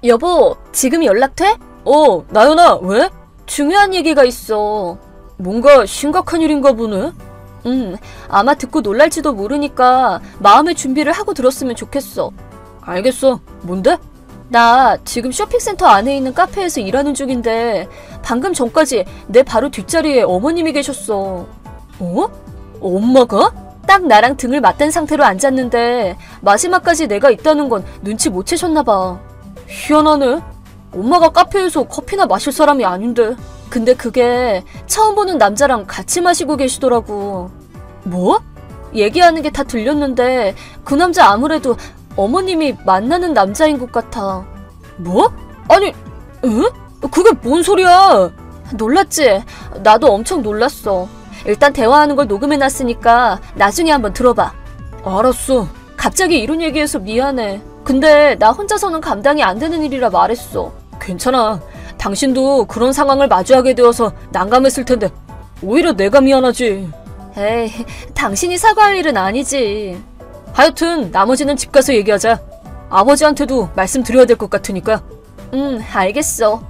여보, 지금 연락 돼? 나연아, 왜? 중요한 얘기가 있어. 뭔가 심각한 일인가 보네? 아마 듣고 놀랄지도 모르니까 마음의 준비를 하고 들었으면 좋겠어. 알겠어. 뭔데? 나 지금 쇼핑센터 안에 있는 카페에서 일하는 중인데 방금 전까지 내 바로 뒷자리에 어머님이 계셨어. 엄마가? 딱 나랑 등을 맞댄 상태로 앉았는데 마지막까지 내가 있다는 건 눈치 못 채셨나봐. 희한하네. 엄마가 카페에서 커피나 마실 사람이 아닌데. 근데 그게 처음 보는 남자랑 같이 마시고 계시더라고. 뭐? 얘기하는 게 다 들렸는데 그 남자 아무래도 어머님이 만나는 남자인 것 같아. 뭐? 아니, 응? 그게 뭔 소리야? 놀랐지? 나도 엄청 놀랐어. 일단 대화하는 걸 녹음해놨으니까 나중에 한번 들어봐. 알았어. 갑자기 이런 얘기해서 미안해. 근데 나 혼자서는 감당이 안 되는 일이라 말했어. 괜찮아. 당신도 그런 상황을 마주하게 되어서 난감했을 텐데 오히려 내가 미안하지. 에이, 당신이 사과할 일은 아니지. 하여튼 나머지는 집 가서 얘기하자. 아버지한테도 말씀드려야 될 것 같으니까. 알겠어.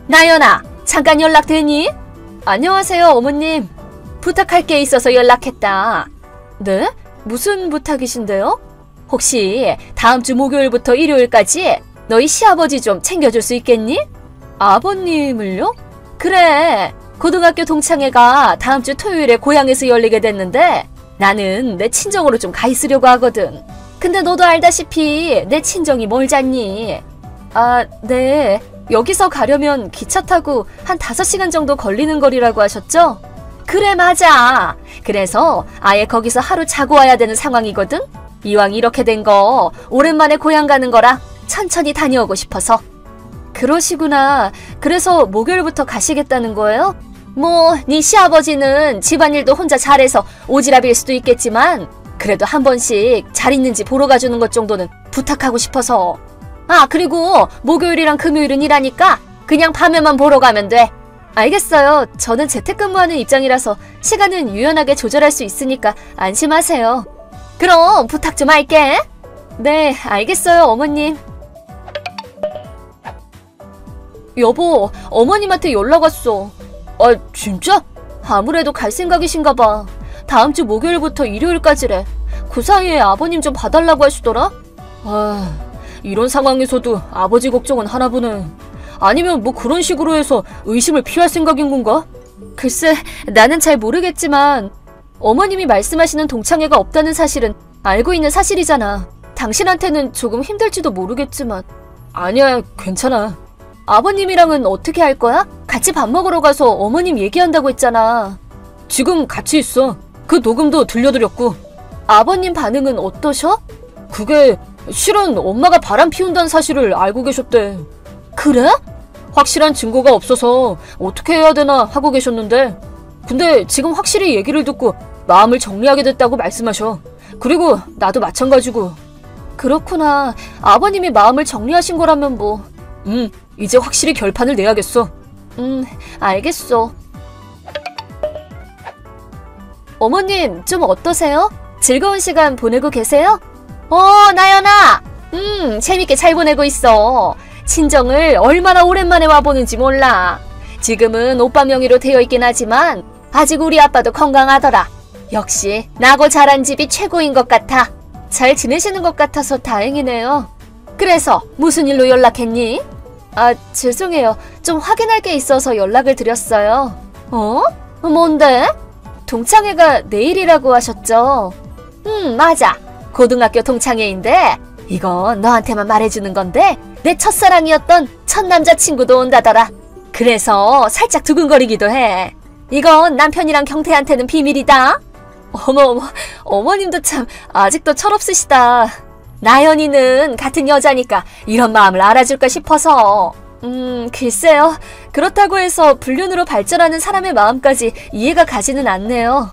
나연아, 잠깐 연락되니? 안녕하세요, 어머님. 부탁할 게 있어서 연락했다. 네? 무슨 부탁이신데요? 혹시 다음 주 목요일부터 일요일까지 너희 시아버지 좀 챙겨줄 수 있겠니? 아버님을요? 그래, 고등학교 동창회가 다음 주 토요일에 고향에서 열리게 됐는데 나는 내 친정으로 좀 가 있으려고 하거든. 근데 너도 알다시피 내 친정이 멀잖니. 아, 네. 여기서 가려면 기차 타고 한 5시간 정도 걸리는 거리라고 하셨죠? 그래, 맞아. 그래서 아예 거기서 하루 자고 와야 되는 상황이거든? 이왕 이렇게 된 거 오랜만에 고향 가는 거라 천천히 다녀오고 싶어서. 그러시구나. 그래서 목요일부터 가시겠다는 거예요? 뭐, 네 시아버지는 집안일도 혼자 잘해서 오지랖일 수도 있겠지만 그래도 한 번씩 잘 있는지 보러 가주는 것 정도는 부탁하고 싶어서. 아, 그리고 목요일이랑 금요일은 일하니까 그냥 밤에만 보러 가면 돼. 알겠어요. 저는 재택근무하는 입장이라서 시간은 유연하게 조절할 수 있으니까 안심하세요. 그럼 부탁 좀 할게. 네, 알겠어요, 어머님. 여보, 어머님한테 연락 왔어. 아, 진짜? 아무래도 갈 생각이신가 봐. 다음 주 목요일부터 일요일까지래. 그 사이에 아버님 좀 봐달라고 하시더라? 아, 이런 상황에서도 아버지 걱정은 하나 보네. 아니면 뭐 그런 식으로 해서 의심을 피할 생각인 건가? 글쎄, 나는 잘 모르겠지만 어머님이 말씀하시는 동창회가 없다는 사실은 알고 있는 사실이잖아. 당신한테는 조금 힘들지도 모르겠지만. 아니야, 괜찮아. 아버님이랑은 어떻게 할 거야? 같이 밥 먹으러 가서 어머님 얘기한다고 했잖아. 지금 같이 있어. 그 녹음도 들려드렸고. 아버님 반응은 어떠셔? 그게 실은 엄마가 바람 피운다는 사실을 알고 계셨대. 그래? 확실한 증거가 없어서 어떻게 해야 되나 하고 계셨는데 근데 지금 확실히 얘기를 듣고 마음을 정리하게 됐다고 말씀하셔. 그리고 나도 마찬가지고. 그렇구나. 아버님이 마음을 정리하신 거라면 뭐. 이제 확실히 결판을 내야겠어. 알겠어. 어머님, 좀 어떠세요? 즐거운 시간 보내고 계세요? 나연아! 재밌게 잘 보내고 있어. 친정을 얼마나 오랜만에 와보는지 몰라. 지금은 오빠 명의로 되어 있긴 하지만 아직 우리 아빠도 건강하더라. 역시 나고 자란 집이 최고인 것 같아. 잘 지내시는 것 같아서 다행이네요. 그래서 무슨 일로 연락했니? 아, 죄송해요. 좀 확인할 게 있어서 연락을 드렸어요. 뭔데? 동창회가 내일이라고 하셨죠? 맞아. 고등학교 동창회인데 이건 너한테만 말해주는 건데 내 첫사랑이었던 첫 남자친구도 온다더라. 그래서 살짝 두근거리기도 해. 이건 남편이랑 경태한테는 비밀이다. 어머, 어머님도 참 아직도 철없으시다. 나연이는 같은 여자니까 이런 마음을 알아줄까 싶어서. 글쎄요. 그렇다고 해서 불륜으로 발전하는 사람의 마음까지 이해가 가지는 않네요.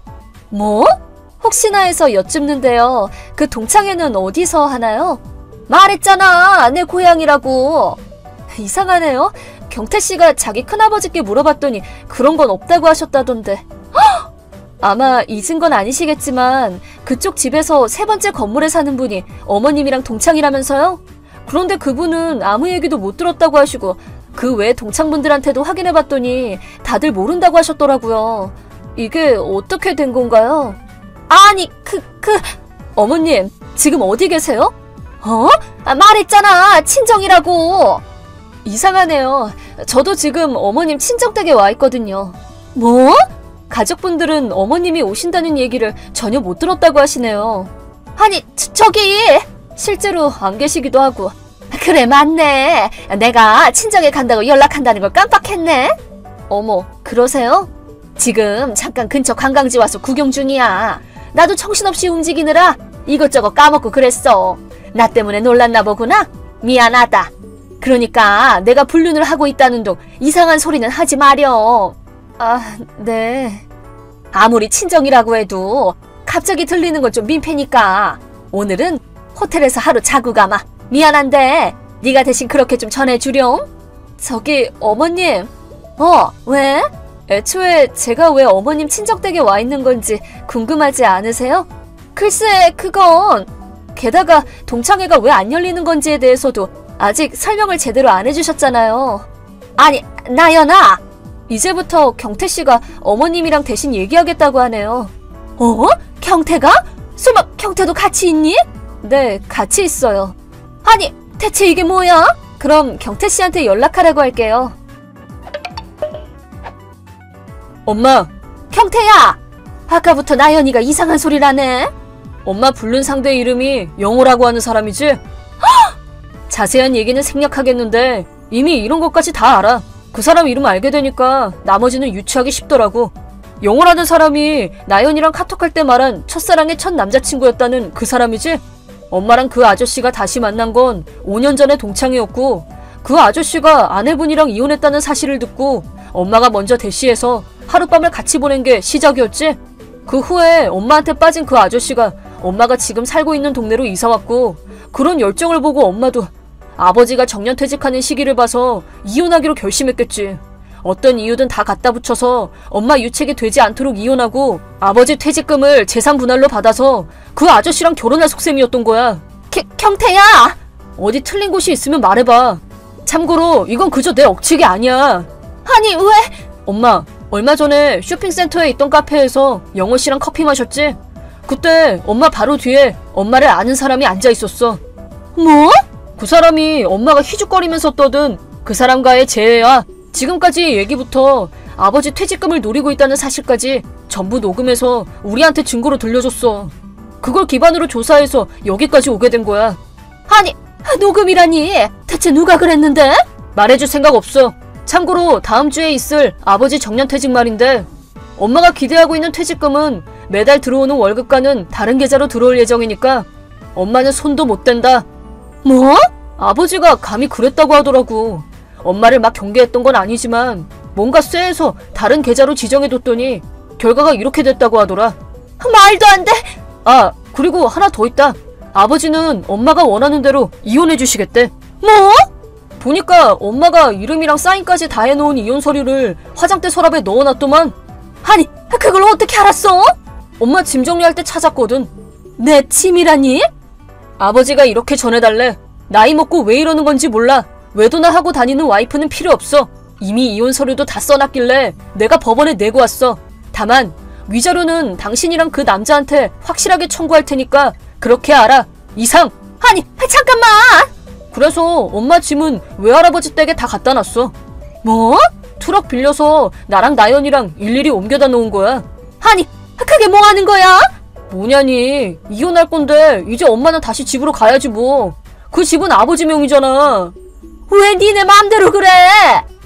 뭐? 혹시나 해서 여쭙는데요. 그 동창회는 어디서 하나요? 말했잖아, 내 고향이라고. 이상하네요. 경태씨가 자기 큰아버지께 물어봤더니 그런 건 없다고 하셨다던데. 헉! 아마 잊은 건 아니시겠지만 그쪽 집에서 세 번째 건물에 사는 분이 어머님이랑 동창이라면서요? 그런데 그분은 아무 얘기도 못 들었다고 하시고 그 외 동창분들한테도 확인해봤더니 다들 모른다고 하셨더라고요. 이게 어떻게 된 건가요? 아니, 어머님, 지금 어디 계세요? 말했잖아, 친정이라고. 이상하네요. 저도 지금 어머님 친정댁에 와 있거든요. 뭐? 가족분들은 어머님이 오신다는 얘기를 전혀 못 들었다고 하시네요. 아니, 저기 실제로 안 계시기도 하고. 그래, 맞네. 내가 친정에 간다고 연락한다는 걸 깜빡했네. 어머, 그러세요? 지금 잠깐 근처 관광지 와서 구경 중이야. 나도 정신없이 움직이느라 이것저것 까먹고 그랬어. 나 때문에 놀랐나 보구나? 미안하다. 그러니까 내가 불륜을 하고 있다는 둥 이상한 소리는 하지 마렴. 아, 네. 아무리 친정이라고 해도 갑자기 들리는 건 좀 민폐니까 오늘은 호텔에서 하루 자고 가마. 미안한데 네가 대신 그렇게 좀 전해주렴. 저기 어머님. 왜? 애초에 제가 왜 어머님 친정댁에 와 있는 건지 궁금하지 않으세요? 글쎄, 그건. 게다가 동창회가 왜 안 열리는 건지에 대해서도 아직 설명을 제대로 안 해주셨잖아요. 아니, 나연아! 이제부터 경태씨가 어머님이랑 대신 얘기하겠다고 하네요. 경태가? 설마 경태도 같이 있니? 네, 같이 있어요. 아니, 대체 이게 뭐야? 그럼 경태씨한테 연락하라고 할게요. 엄마! 경태야! 아까부터 나연이가 이상한 소리를 하네. 엄마 불륜 상대 이름이 영호라고 하는 사람이지? 자세한 얘기는 생략하겠는데 이미 이런 것까지 다 알아. 그 사람 이름 알게 되니까 나머지는 유추하기 쉽더라고. 영호라는 사람이 나연이랑 카톡할 때 말한 첫사랑의 첫 남자친구였다는 그 사람이지? 엄마랑 그 아저씨가 다시 만난 건 5년 전의 동창이었고 그 아저씨가 아내분이랑 이혼했다는 사실을 듣고 엄마가 먼저 대시해서 하룻밤을 같이 보낸 게 시작이었지? 그 후에 엄마한테 빠진 그 아저씨가 엄마가 지금 살고 있는 동네로 이사왔고 그런 열정을 보고 엄마도 아버지가 정년퇴직하는 시기를 봐서 이혼하기로 결심했겠지. 어떤 이유든 다 갖다 붙여서 엄마 유책이 되지 않도록 이혼하고 아버지 퇴직금을 재산 분할로 받아서 그 아저씨랑 결혼할 속셈이었던 거야. 경태야! 어디 틀린 곳이 있으면 말해봐. 참고로 이건 그저 내 억측이 아니야. 아니, 왜? 엄마, 얼마 전에 쇼핑센터에 있던 카페에서 영호 씨랑 커피 마셨지? 그때 엄마 바로 뒤에 엄마를 아는 사람이 앉아 있었어. 뭐? 그 사람이 엄마가 희죽거리면서 떠든 그 사람과의 재회야. 지금까지 얘기부터 아버지 퇴직금을 노리고 있다는 사실까지 전부 녹음해서 우리한테 증거로 들려줬어. 그걸 기반으로 조사해서 여기까지 오게 된 거야. 아니, 녹음이라니? 대체 누가 그랬는데? 말해줄 생각 없어. 참고로 다음 주에 있을 아버지 정년퇴직 말인데 엄마가 기대하고 있는 퇴직금은 매달 들어오는 월급과는 다른 계좌로 들어올 예정이니까 엄마는 손도 못 댄다. 뭐? 아버지가 감히 그랬다고 하더라고. 엄마를 막 경계했던 건 아니지만 뭔가 쎄해서 다른 계좌로 지정해뒀더니 결과가 이렇게 됐다고 하더라. 말도 안 돼. 아, 그리고 하나 더 있다. 아버지는 엄마가 원하는 대로 이혼해 주시겠대. 뭐? 보니까 엄마가 이름이랑 사인까지 다 해놓은 이혼 서류를 화장대 서랍에 넣어놨더만. 아니, 그걸 어떻게 알았어? 엄마 짐 정리할 때 찾았거든. 내 짐이라니? 아버지가 이렇게 전해달래. 나이 먹고 왜 이러는 건지 몰라. 외도나 하고 다니는 와이프는 필요 없어. 이미 이혼 서류도 다 써놨길래 내가 법원에 내고 왔어. 다만 위자료는 당신이랑 그 남자한테 확실하게 청구할 테니까 그렇게 알아. 이상. 아니, 잠깐만. 그래서 엄마 짐은 외할아버지 댁에 다 갖다 놨어. 뭐? 트럭 빌려서 나랑 나연이랑 일일이 옮겨다 놓은 거야. 아니, 그게 뭐 하는 거야? 뭐냐니. 이혼할 건데 이제 엄마는 다시 집으로 가야지 뭐. 그 집은 아버지 명의잖아. 왜 니네 맘대로 그래?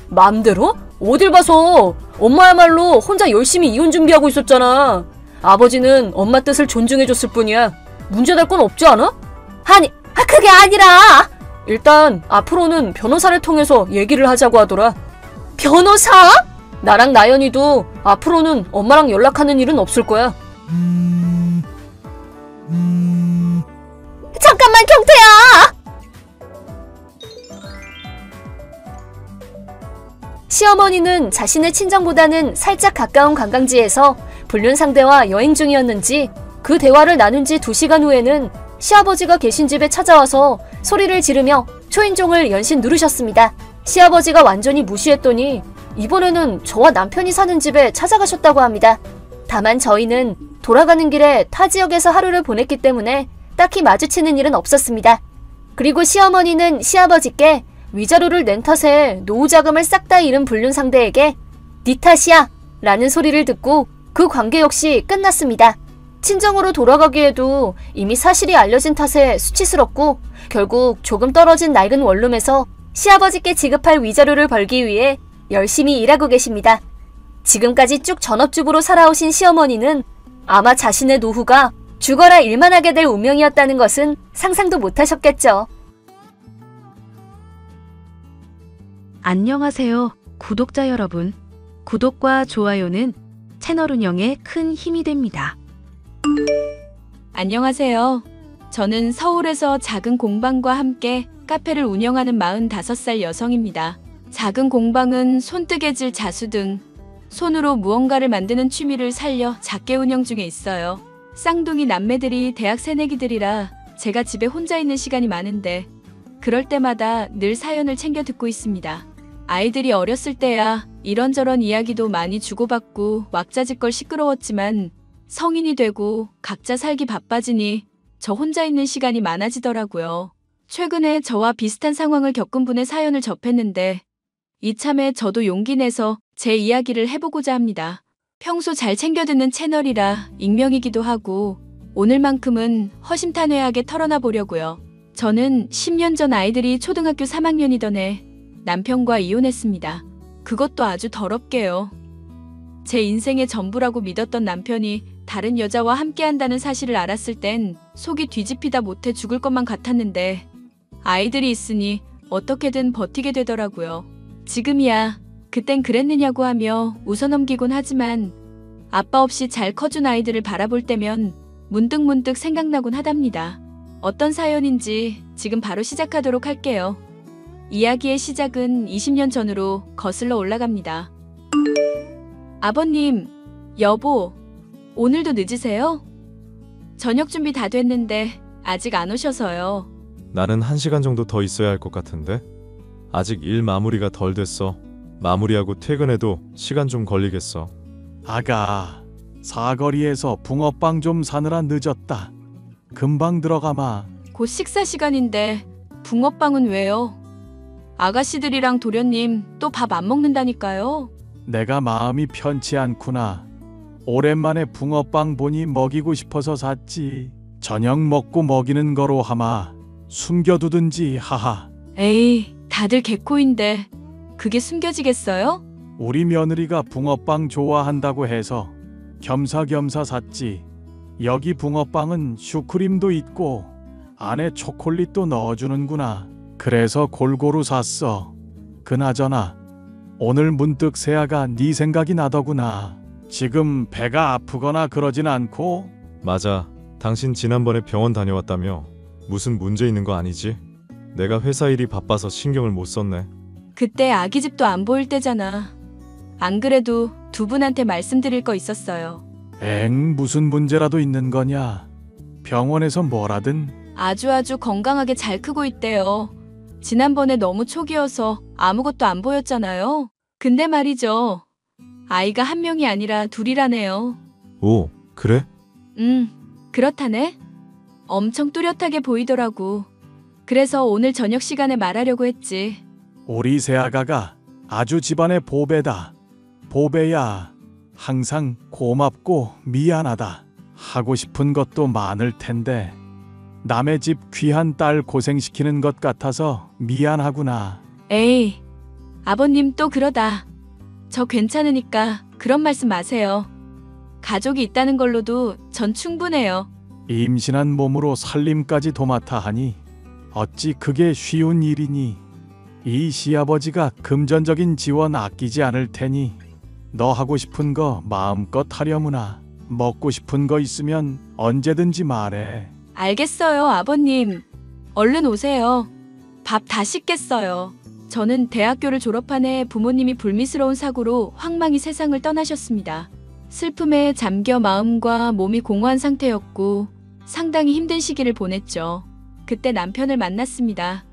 맘대로? 어딜 봐서. 엄마야말로 혼자 열심히 이혼 준비하고 있었잖아. 아버지는 엄마 뜻을 존중해줬을 뿐이야. 문제될 건 없지 않아? 아니, 그게 아니라. 일단 앞으로는 변호사를 통해서 얘기를 하자고 하더라. 변호사? 나랑 나연이도 앞으로는 엄마랑 연락하는 일은 없을 거야. 잠깐만, 경태야! 시어머니는 자신의 친정보다는 살짝 가까운 관광지에서 불륜 상대와 여행 중이었는지 그 대화를 나눈 지 2시간 후에는 시아버지가 계신 집에 찾아와서 소리를 지르며 초인종을 연신 누르셨습니다. 시아버지가 완전히 무시했더니 이번에는 저와 남편이 사는 집에 찾아가셨다고 합니다. 다만 저희는 돌아가는 길에 타 지역에서 하루를 보냈기 때문에 딱히 마주치는 일은 없었습니다. 그리고 시어머니는 시아버지께 위자료를 낸 탓에 노후 자금을 싹 다 잃은 불륜 상대에게 네 탓이야 라는 소리를 듣고 그 관계 역시 끝났습니다. 친정으로 돌아가기에도 이미 사실이 알려진 탓에 수치스럽고 결국 조금 떨어진 낡은 원룸에서 시아버지께 지급할 위자료를 벌기 위해 열심히 일하고 계십니다. 지금까지 쭉 전업주부로 살아오신 시어머니는 아마 자신의 노후가 죽어라 일만 하게 될 운명이었다는 것은 상상도 못하셨겠죠. 안녕하세요, 구독자 여러분. 구독과 좋아요는 채널 운영에 큰 힘이 됩니다. 안녕하세요. 저는 서울에서 작은 공방과 함께 카페를 운영하는 45살 여성입니다. 작은 공방은 손뜨개질, 자수 등 손으로 무언가를 만드는 취미를 살려 작게 운영 중에 있어요. 쌍둥이 남매들이 대학 새내기들이라 제가 집에 혼자 있는 시간이 많은데 그럴 때마다 늘 사연을 챙겨 듣고 있습니다. 아이들이 어렸을 때야 이런저런 이야기도 많이 주고받고 왁자지껄 시끄러웠지만 성인이 되고 각자 살기 바빠지니 저 혼자 있는 시간이 많아지더라고요. 최근에 저와 비슷한 상황을 겪은 분의 사연을 접했는데 이참에 저도 용기 내서 제 이야기를 해보고자 합니다. 평소 잘 챙겨 듣는 채널이라 익명이기도 하고 오늘만큼은 허심탄회하게 털어놔 보려고요. 저는 10년 전 아이들이 초등학교 3학년이던 해 남편과 이혼했습니다. 그것도 아주 더럽게요. 제 인생의 전부라고 믿었던 남편이 다른 여자와 함께한다는 사실을 알았을 땐 속이 뒤집히다 못해 죽을 것만 같았는데 아이들이 있으니 어떻게든 버티게 되더라고요. 지금이야 그땐 그랬느냐고 하며 웃어넘기곤 하지만 아빠 없이 잘 커준 아이들을 바라볼 때면 문득문득 생각나곤 하답니다. 어떤 사연인지 지금 바로 시작하도록 할게요. 이야기의 시작은 20년 전으로 거슬러 올라갑니다. 아버님, 여보, 오늘도 늦으세요? 저녁 준비 다 됐는데 아직 안 오셔서요. 나는 1시간 정도 더 있어야 할 것 같은데? 아직 일 마무리가 덜 됐어. 마무리하고 퇴근해도 시간 좀 걸리겠어. 아가, 사거리에서 붕어빵 좀 사느라 늦었다. 금방 들어가마. 곧 식사 시간인데 붕어빵은 왜요? 아가씨들이랑 도련님 또 밥 안 먹는다니까요. 내가 마음이 편치 않구나. 오랜만에 붕어빵 보니 먹이고 싶어서 샀지. 저녁 먹고 먹이는 거로 하마. 숨겨두든지 하하. 에이, 다들 개코인데 그게 숨겨지겠어요? 우리 며느리가 붕어빵 좋아한다고 해서 겸사겸사 샀지. 여기 붕어빵은 슈크림도 있고 안에 초콜릿도 넣어주는구나. 그래서 골고루 샀어. 그나저나 오늘 문득 세아가 네 생각이 나더구나. 지금 배가 아프거나 그러진 않고? 맞아. 당신 지난번에 병원 다녀왔다며. 무슨 문제 있는 거 아니지? 내가 회사 일이 바빠서 신경을 못 썼네. 그때 아기 집도 안 보일 때잖아. 안 그래도 두 분한테 말씀드릴 거 있었어요. 무슨 문제라도 있는 거냐? 병원에서 뭐라든? 아주 건강하게 잘 크고 있대요. 지난번에 너무 초기여서 아무것도 안 보였잖아요. 근데 말이죠. 아이가 한 명이 아니라 둘이라네요. 오, 그래? 그렇다네. 엄청 뚜렷하게 보이더라고. 그래서 오늘 저녁 시간에 말하려고 했지. 우리 새아가가 아주 집안의 보배다. 보배야. 항상 고맙고 미안하다. 하고 싶은 것도 많을 텐데 남의 집 귀한 딸 고생시키는 것 같아서 미안하구나. 에이, 아버님 또 그러다. 저 괜찮으니까 그런 말씀 마세요. 가족이 있다는 걸로도 전 충분해요. 임신한 몸으로 살림까지 도맡아 하니 어찌 그게 쉬운 일이니. 이 시아버지가 금전적인 지원 아끼지 않을 테니 너 하고 싶은 거 마음껏 하려무나. 먹고 싶은 거 있으면 언제든지 말해. 알겠어요, 아버님. 얼른 오세요. 밥 다 식겠어요. 저는 대학교를 졸업한 해 부모님이 불미스러운 사고로 황망히 세상을 떠나셨습니다. 슬픔에 잠겨 마음과 몸이 공허한 상태였고 상당히 힘든 시기를 보냈죠. 그때 남편을 만났습니다.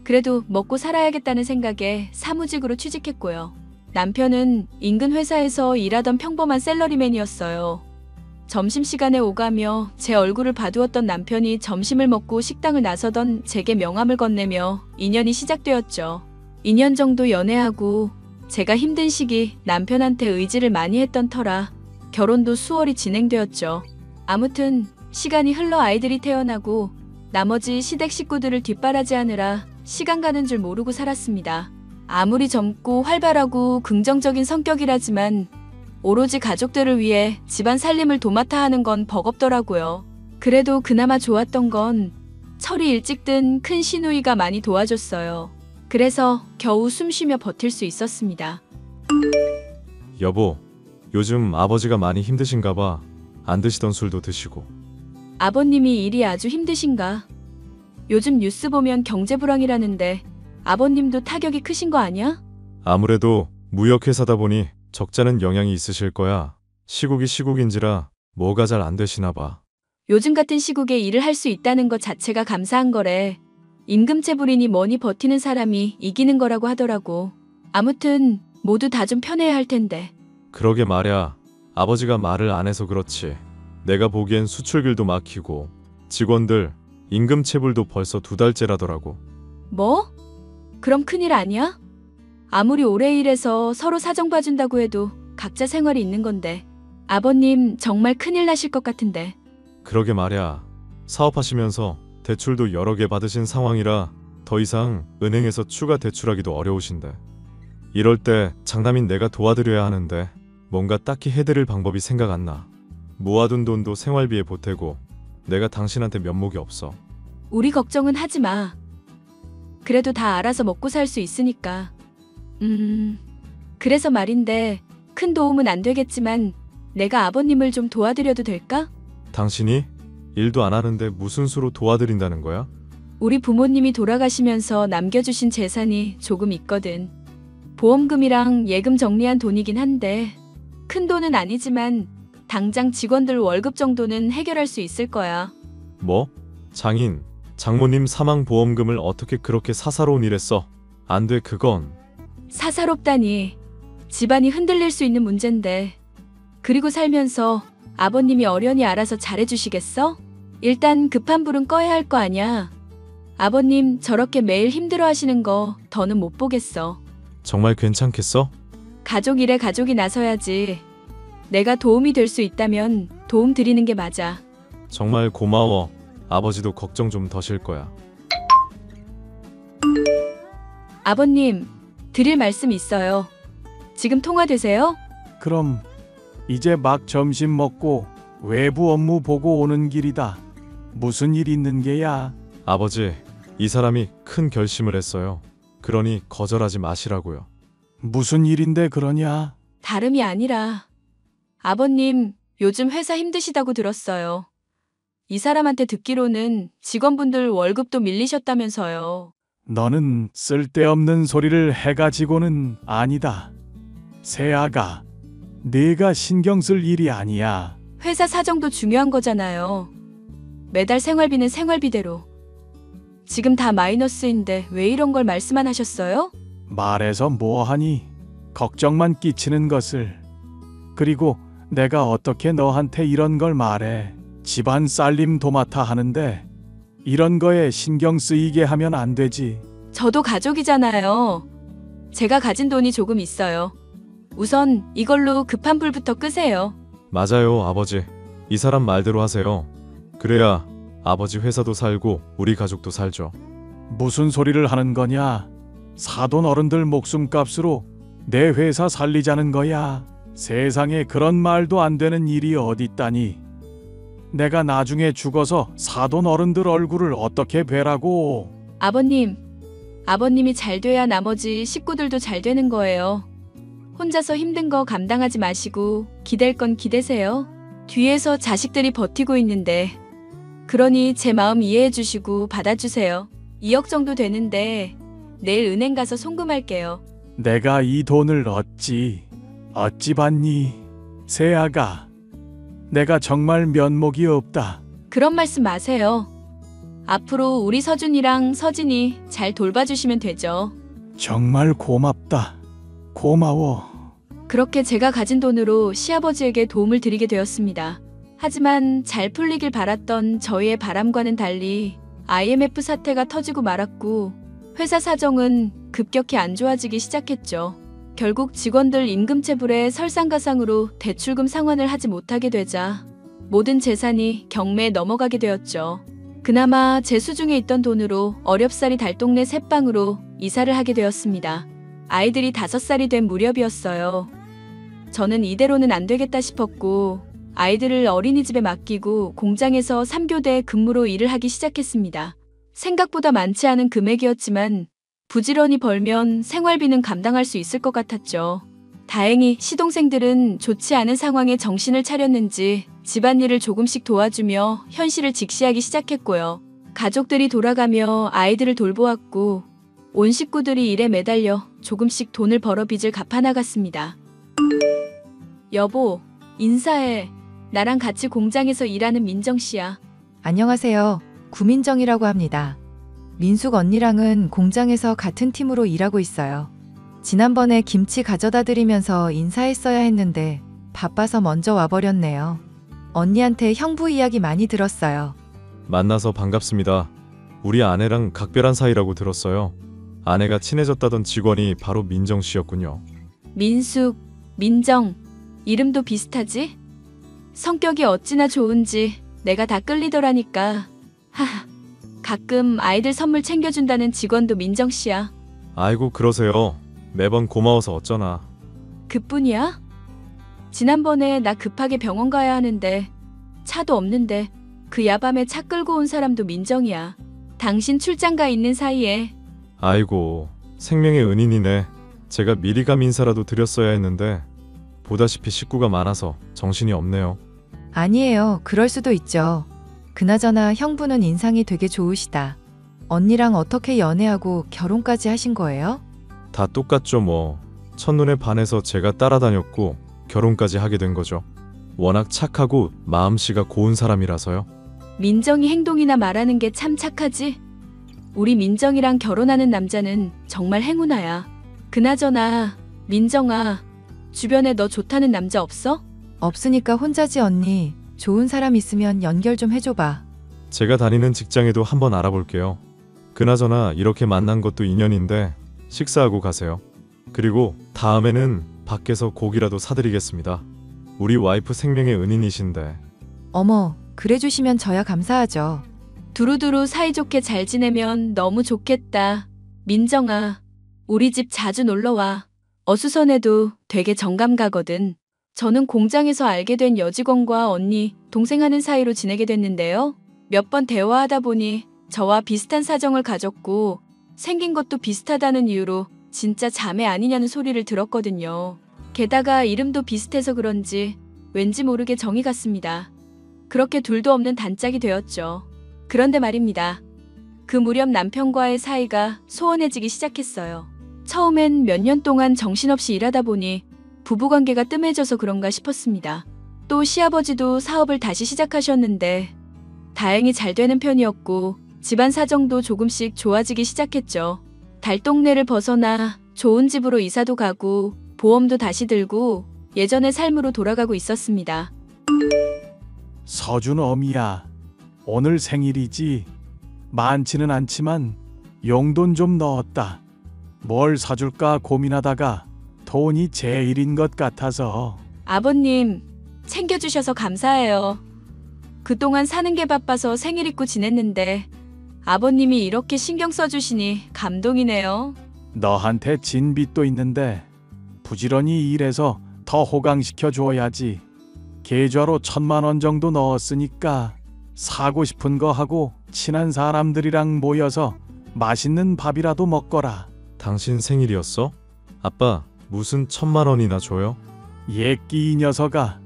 그래도 먹고 살아야겠다는 생각에 사무직으로 취직했고요. 남편은 인근 회사에서 일하던 평범한 샐러리맨이었어요. 점심시간에 오가며 제 얼굴을 봐두었던 남편이 점심을 먹고 식당을 나서던 제게 명함을 건네며 인연이 시작되었죠. 2년 정도 연애하고 제가 힘든 시기 남편한테 의지를 많이 했던 터라 결혼도 수월히 진행되었죠. 아무튼 시간이 흘러 아이들이 태어나고 나머지 시댁 식구들을 뒷바라지하느라 시간 가는 줄 모르고 살았습니다. 아무리 젊고 활발하고 긍정적인 성격이라지만 오로지 가족들을 위해 집안 살림을 도맡아 하는 건 버겁더라고요. 그래도 그나마 좋았던 건 철이 일찍 든 큰 시누이가 많이 도와줬어요. 그래서 겨우 숨쉬며 버틸 수 있었습니다. 여보, 요즘 아버지가 많이 힘드신가 봐. 안 드시던 술도 드시고. 아버님이 일이 아주 힘드신가? 요즘 뉴스 보면 경제 불황이라는데 아버님도 타격이 크신 거 아니야? 아무래도 무역회사다 보니 적자는 영향이 있으실 거야. 시국이 시국인지라 뭐가 잘 안 되시나 봐. 요즘 같은 시국에 일을 할 수 있다는 것 자체가 감사한 거래. 임금체불이니 뭐니 버티는 사람이 이기는 거라고 하더라고. 아무튼 모두 다 좀 편해야 할 텐데. 그러게 말야. 아버지가 말을 안 해서 그렇지. 내가 보기엔 수출길도 막히고 직원들 임금체불도 벌써 2달째라더라고. 뭐? 그럼 큰일 아니야? 아무리 오래 일해서 서로 사정 봐준다고 해도 각자 생활이 있는 건데. 아버님 정말 큰일 나실 것 같은데. 그러게 말야. 사업하시면서 대출도 여러 개 받으신 상황이라 더 이상 은행에서 추가 대출하기도 어려우신데. 이럴 때 장남인 내가 도와드려야 하는데 뭔가 딱히 해드릴 방법이 생각 안 나. 모아둔 돈도 생활비에 보태고 내가 당신한테 면목이 없어. 우리 걱정은 하지 마. 그래도 다 알아서 먹고 살 수 있으니까. 그래서 말인데 큰 도움은 안 되겠지만 내가 아버님을 좀 도와드려도 될까? 당신이? 일도 안 하는데 무슨 수로 도와드린다는 거야? 우리 부모님이 돌아가시면서 남겨주신 재산이 조금 있거든. 보험금이랑 예금 정리한 돈이긴 한데 큰 돈은 아니지만 당장 직원들 월급 정도는 해결할 수 있을 거야. 뭐? 장인, 장모님 사망보험금을 어떻게 그렇게 사사로운 일에 써? 안 돼, 그건. 사사롭다니. 집안이 흔들릴 수 있는 문제인데. 그리고 살면서 아버님이 어련히 알아서 잘해주시겠어? 일단 급한 불은 꺼야 할 거 아냐. 아버님 저렇게 매일 힘들어 하시는 거 더는 못 보겠어. 정말 괜찮겠어? 가족 일에 가족이 나서야지. 내가 도움이 될 수 있다면 도움 드리는 게 맞아. 정말 고마워. 아버지도 걱정 좀 더실 거야. 아버님, 드릴 말씀 있어요. 지금 통화되세요? 그럼 이제 막 점심 먹고 외부 업무 보고 오는 길이다. 무슨 일 있는 게야? 아버지, 이 사람이 큰 결심을 했어요. 그러니 거절하지 마시라고요. 무슨 일인데 그러냐? 다름이 아니라 아버님 요즘 회사 힘드시다고 들었어요. 이 사람한테 듣기로는 직원분들 월급도 밀리셨다면서요. 너는 쓸데없는 소리를 해가지고는 아니다. 새아가, 네가 신경 쓸 일이 아니야. 회사 사정도 중요한 거잖아요. 매달 생활비는 생활비대로. 지금 다 마이너스인데 왜 이런 걸 말씀 안 하셨어요? 말해서 뭐하니? 걱정만 끼치는 것을. 그리고 내가 어떻게 너한테 이런 걸 말해. 집안 살림 도맡아 하는데 이런 거에 신경 쓰이게 하면 안 되지. 저도 가족이잖아요. 제가 가진 돈이 조금 있어요. 우선 이걸로 급한 불부터 끄세요. 맞아요, 아버지. 이 사람 말대로 하세요. 그래야 아버지 회사도 살고 우리 가족도 살죠. 무슨 소리를 하는 거냐? 사돈 어른들 목숨값으로 내 회사 살리자는 거야. 세상에 그런 말도 안 되는 일이 어딨다니. 내가 나중에 죽어서 사돈 어른들 얼굴을 어떻게 뵈라고. 아버님이 잘 돼야 나머지 식구들도 잘 되는 거예요. 혼자서 힘든 거 감당하지 마시고 기댈 건 기대세요. 뒤에서 자식들이 버티고 있는데. 그러니 제 마음 이해해 주시고 받아주세요. 2억 정도 되는데 내일 은행 가서 송금할게요. 내가 이 돈을 어찌 받니? 세아가, 내가 정말 면목이 없다. 그런 말씀 마세요. 앞으로 우리 서준이랑 서진이 잘 돌봐주시면 되죠. 정말 고맙다. 고마워. 그렇게 제가 가진 돈으로 시아버지에게 도움을 드리게 되었습니다. 하지만 잘 풀리길 바랐던 저희의 바람과는 달리 IMF 사태가 터지고 말았고 회사 사정은 급격히 안 좋아지기 시작했죠. 결국 직원들 임금 체불에 설상가상으로 대출금 상환을 하지 못하게 되자 모든 재산이 경매에 넘어가게 되었죠. 그나마 제 수중에 있던 돈으로 어렵사리 달동네 셋방으로 이사를 하게 되었습니다. 아이들이 5살이 된 무렵이었어요. 저는 이대로는 안 되겠다 싶었고 아이들을 어린이집에 맡기고 공장에서 3교대 근무로 일을 하기 시작했습니다. 생각보다 많지 않은 금액이었지만 부지런히 벌면 생활비는 감당할 수 있을 것 같았죠. 다행히 시동생들은 좋지 않은 상황에 정신을 차렸는지 집안일을 조금씩 도와주며 현실을 직시하기 시작했고요. 가족들이 돌아가며 아이들을 돌보았고 온 식구들이 일에 매달려 조금씩 돈을 벌어 빚을 갚아나갔습니다. 여보, 인사해. 나랑 같이 공장에서 일하는 민정씨야. 안녕하세요. 구민정이라고 합니다. 민숙 언니랑은 공장에서 같은 팀으로 일하고 있어요. 지난번에 김치 가져다 드리면서 인사했어야 했는데 바빠서 먼저 와버렸네요. 언니한테 형부 이야기 많이 들었어요. 만나서 반갑습니다. 우리 아내랑 각별한 사이라고 들었어요. 아내가 친해졌다던 직원이 바로 민정 씨였군요. 민숙, 민정, 이름도 비슷하지? 성격이 어찌나 좋은지 내가 다 끌리더라니까. 하하, 가끔 아이들 선물 챙겨준다는 직원도 민정씨야. 아이고 그러세요. 매번 고마워서 어쩌나. 그뿐이야? 지난번에 나 급하게 병원 가야 하는데 차도 없는데 그 야밤에 차 끌고 온 사람도 민정이야. 당신 출장 가 있는 사이에. 아이고 생명의 은인이네. 제가 미리 감 인사라도 드렸어야 했는데 보다시피 식구가 많아서 정신이 없네요. 아니에요. 그럴 수도 있죠. 그나저나 형부는 인상이 되게 좋으시다. 언니랑 어떻게 연애하고 결혼까지 하신 거예요? 다 똑같죠 뭐. 첫눈에 반해서 제가 따라다녔고 결혼까지 하게 된 거죠. 워낙 착하고 마음씨가 고운 사람이라서요. 민정이 행동이나 말하는 게 참 착하지? 우리 민정이랑 결혼하는 남자는 정말 행운아야. 그나저나 민정아, 주변에 너 좋다는 남자 없어? 없으니까 혼자지 언니. 좋은 사람 있으면 연결 좀 해줘봐. 제가 다니는 직장에도 한번 알아볼게요. 그나저나 이렇게 만난 것도 인연인데 식사하고 가세요. 그리고 다음에는 밖에서 고기라도 사드리겠습니다. 우리 와이프 생명의 은인이신데. 어머, 그래 주시면 저야 감사하죠. 두루두루 사이좋게 잘 지내면 너무 좋겠다. 민정아, 우리 집 자주 놀러와. 어수선해도 되게 정감 가거든. 저는 공장에서 알게 된 여직원과 언니, 동생 하는 사이로 지내게 됐는데요. 몇 번 대화하다 보니 저와 비슷한 사정을 가졌고 생긴 것도 비슷하다는 이유로 진짜 자매 아니냐는 소리를 들었거든요. 게다가 이름도 비슷해서 그런지 왠지 모르게 정이 갔습니다. 그렇게 둘도 없는 단짝이 되었죠. 그런데 말입니다. 그 무렵 남편과의 사이가 소원해지기 시작했어요. 처음엔 몇 년 동안 정신없이 일하다 보니 부부관계가 뜸해져서 그런가 싶었습니다. 또 시아버지도 사업을 다시 시작하셨는데 다행히 잘 되는 편이었고 집안 사정도 조금씩 좋아지기 시작했죠. 달동네를 벗어나 좋은 집으로 이사도 가고 보험도 다시 들고 예전의 삶으로 돌아가고 있었습니다. 서준 어미야, 오늘 생일이지. 많지는 않지만 용돈 좀 넣었다. 뭘 사줄까 고민하다가 돈이 제일인 것 같아서. 아버님, 챙겨주셔서 감사해요. 그동안 사는 게 바빠서 생일 잊고 지냈는데 아버님이 이렇게 신경 써주시니 감동이네요. 너한테 진 빚도 있는데 부지런히 일해서 더 호강시켜 줘야지. 계좌로 1,000만 원 정도 넣었으니까 사고 싶은 거 하고 친한 사람들이랑 모여서 맛있는 밥이라도 먹거라. 당신 생일이었어? 아빠 무슨 1,000만 원이나 줘요? 예끼 이 녀석아,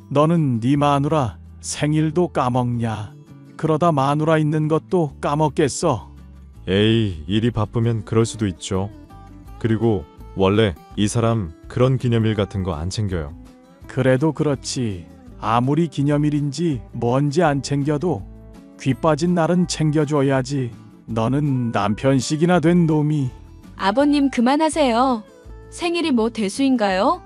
너는 네 마누라 생일도 까먹냐? 그러다 마누라 있는 것도 까먹겠어. 에이 일이 바쁘면 그럴 수도 있죠. 그리고 원래 이 사람 그런 기념일 같은 거 안 챙겨요. 그래도 그렇지. 아무리 기념일인지 뭔지 안 챙겨도 귀 빠진 날은 챙겨줘야지. 너는 남편씩이나 된 놈이. 아버님 그만하세요. 생일이 뭐 대수인가요?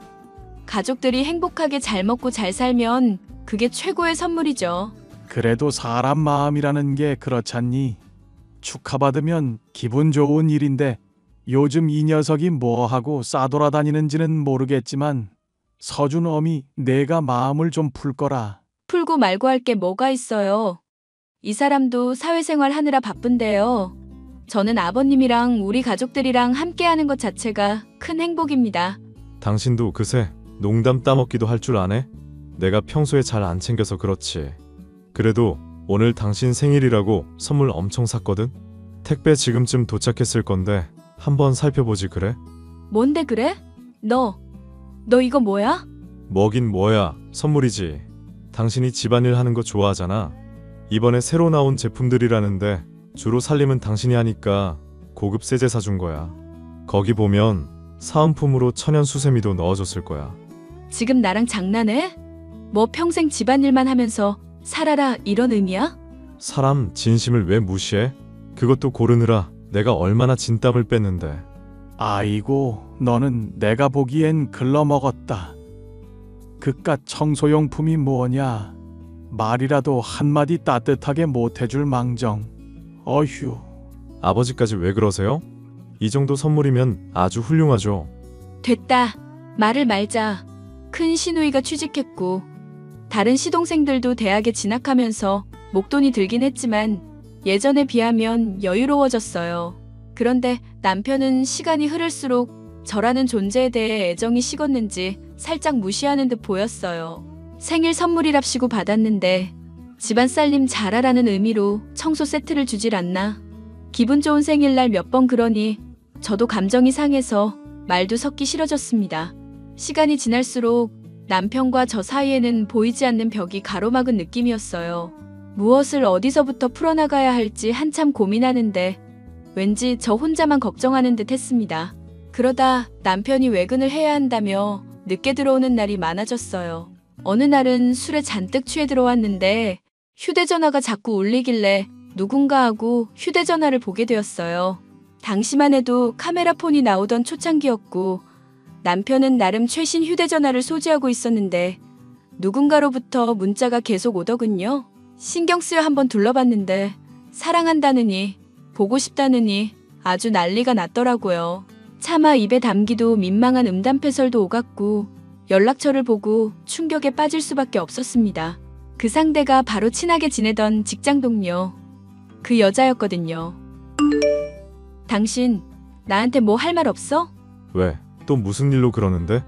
가족들이 행복하게 잘 먹고 잘 살면 그게 최고의 선물이죠. 그래도 사람 마음이라는 게 그렇잖니. 축하받으면 기분 좋은 일인데 요즘 이 녀석이 뭐하고 싸돌아다니는지는 모르겠지만 서준 어미 내가 마음을 좀 풀 거라. 풀고 말고 할 게 뭐가 있어요. 이 사람도 사회생활 하느라 바쁜데요. 저는 아버님이랑 우리 가족들이랑 함께하는 것 자체가 큰 행복입니다. 당신도 그새 농담 따먹기도 할 줄 아네? 내가 평소에 잘 안 챙겨서 그렇지. 그래도 오늘 당신 생일이라고 선물 엄청 샀거든? 택배 지금쯤 도착했을 건데 한번 살펴보지 그래? 뭔데 그래? 너 이거 뭐야? 뭐긴 뭐야, 선물이지. 당신이 집안일 하는 거 좋아하잖아. 이번에 새로 나온 제품들이라는데 주로 살림은 당신이 하니까 고급 세제 사준 거야. 거기 보면 사은품으로 천연 수세미도 넣어줬을 거야. 지금 나랑 장난해? 뭐 평생 집안일만 하면서 살아라 이런 의미야? 사람 진심을 왜 무시해? 그것도 고르느라 내가 얼마나 진땀을 뺐는데. 아이고, 너는 내가 보기엔 글러먹었다. 그깟 청소용품이 뭐냐. 말이라도 한마디 따뜻하게 못해줄 망정. 어휴. 아버지까지 왜 그러세요? 이 정도 선물이면 아주 훌륭하죠. 됐다. 말을 말자. 큰 시누이가 취직했고 다른 시동생들도 대학에 진학하면서 목돈이 들긴 했지만 예전에 비하면 여유로워졌어요. 그런데 남편은 시간이 흐를수록 저라는 존재에 대해 애정이 식었는지 살짝 무시하는 듯 보였어요. 생일 선물이랍시고 받았는데 집안 살림 잘하라는 의미로 청소 세트를 주질 않나. 기분 좋은 생일날 몇 번 그러니 저도 감정이 상해서 말도 섞기 싫어졌습니다. 시간이 지날수록 남편과 저 사이에는 보이지 않는 벽이 가로막은 느낌이었어요. 무엇을 어디서부터 풀어나가야 할지 한참 고민하는데 왠지 저 혼자만 걱정하는 듯 했습니다. 그러다 남편이 외근을 해야 한다며 늦게 들어오는 날이 많아졌어요. 어느 날은 술에 잔뜩 취해 들어왔는데 휴대전화가 자꾸 울리길래 누군가 하고 휴대전화를 보게 되었어요. 당시만 해도 카메라폰이 나오던 초창기였고 남편은 나름 최신 휴대전화를 소지하고 있었는데 누군가로부터 문자가 계속 오더군요. 신경 쓰여 한번 둘러봤는데 사랑한다느니 보고 싶다느니 아주 난리가 났더라고요. 차마 입에 담기도 민망한 음담패설도 오갔고 연락처를 보고 충격에 빠질 수밖에 없었습니다. 그 상대가 바로 친하게 지내던 직장 동료. 그 여자였거든요. 당신 나한테 뭐 할 말 없어? 왜? 또 무슨 일로 그러는데?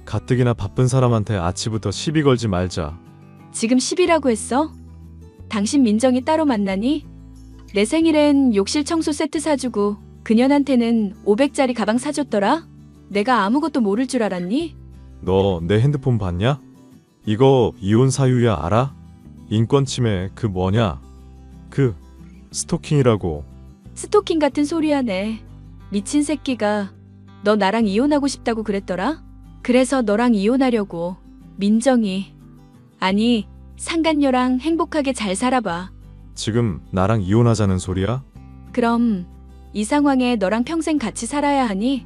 가뜩이나 바쁜 사람한테 아침부터 시비 걸지 말자. 지금 10이라고 했어? 당신 민정이 따로 만나니? 내 생일엔 욕실 청소 세트 사주고 그년한테는 500짜리 가방 사줬더라? 내가 아무것도 모를 줄 알았니? 너 내 핸드폰 봤냐? 이거 이혼 사유야 알아? 인권 침해 그 뭐냐? 그 스토킹이라고. 스토킹 같은 소리 하네. 미친 새끼가 너 나랑 이혼하고 싶다고 그랬더라? 그래서 너랑 이혼하려고. 민정이. 아니, 상간녀랑 행복하게 잘 살아봐. 지금 나랑 이혼하자는 소리야? 그럼 이 상황에 너랑 평생 같이 살아야 하니?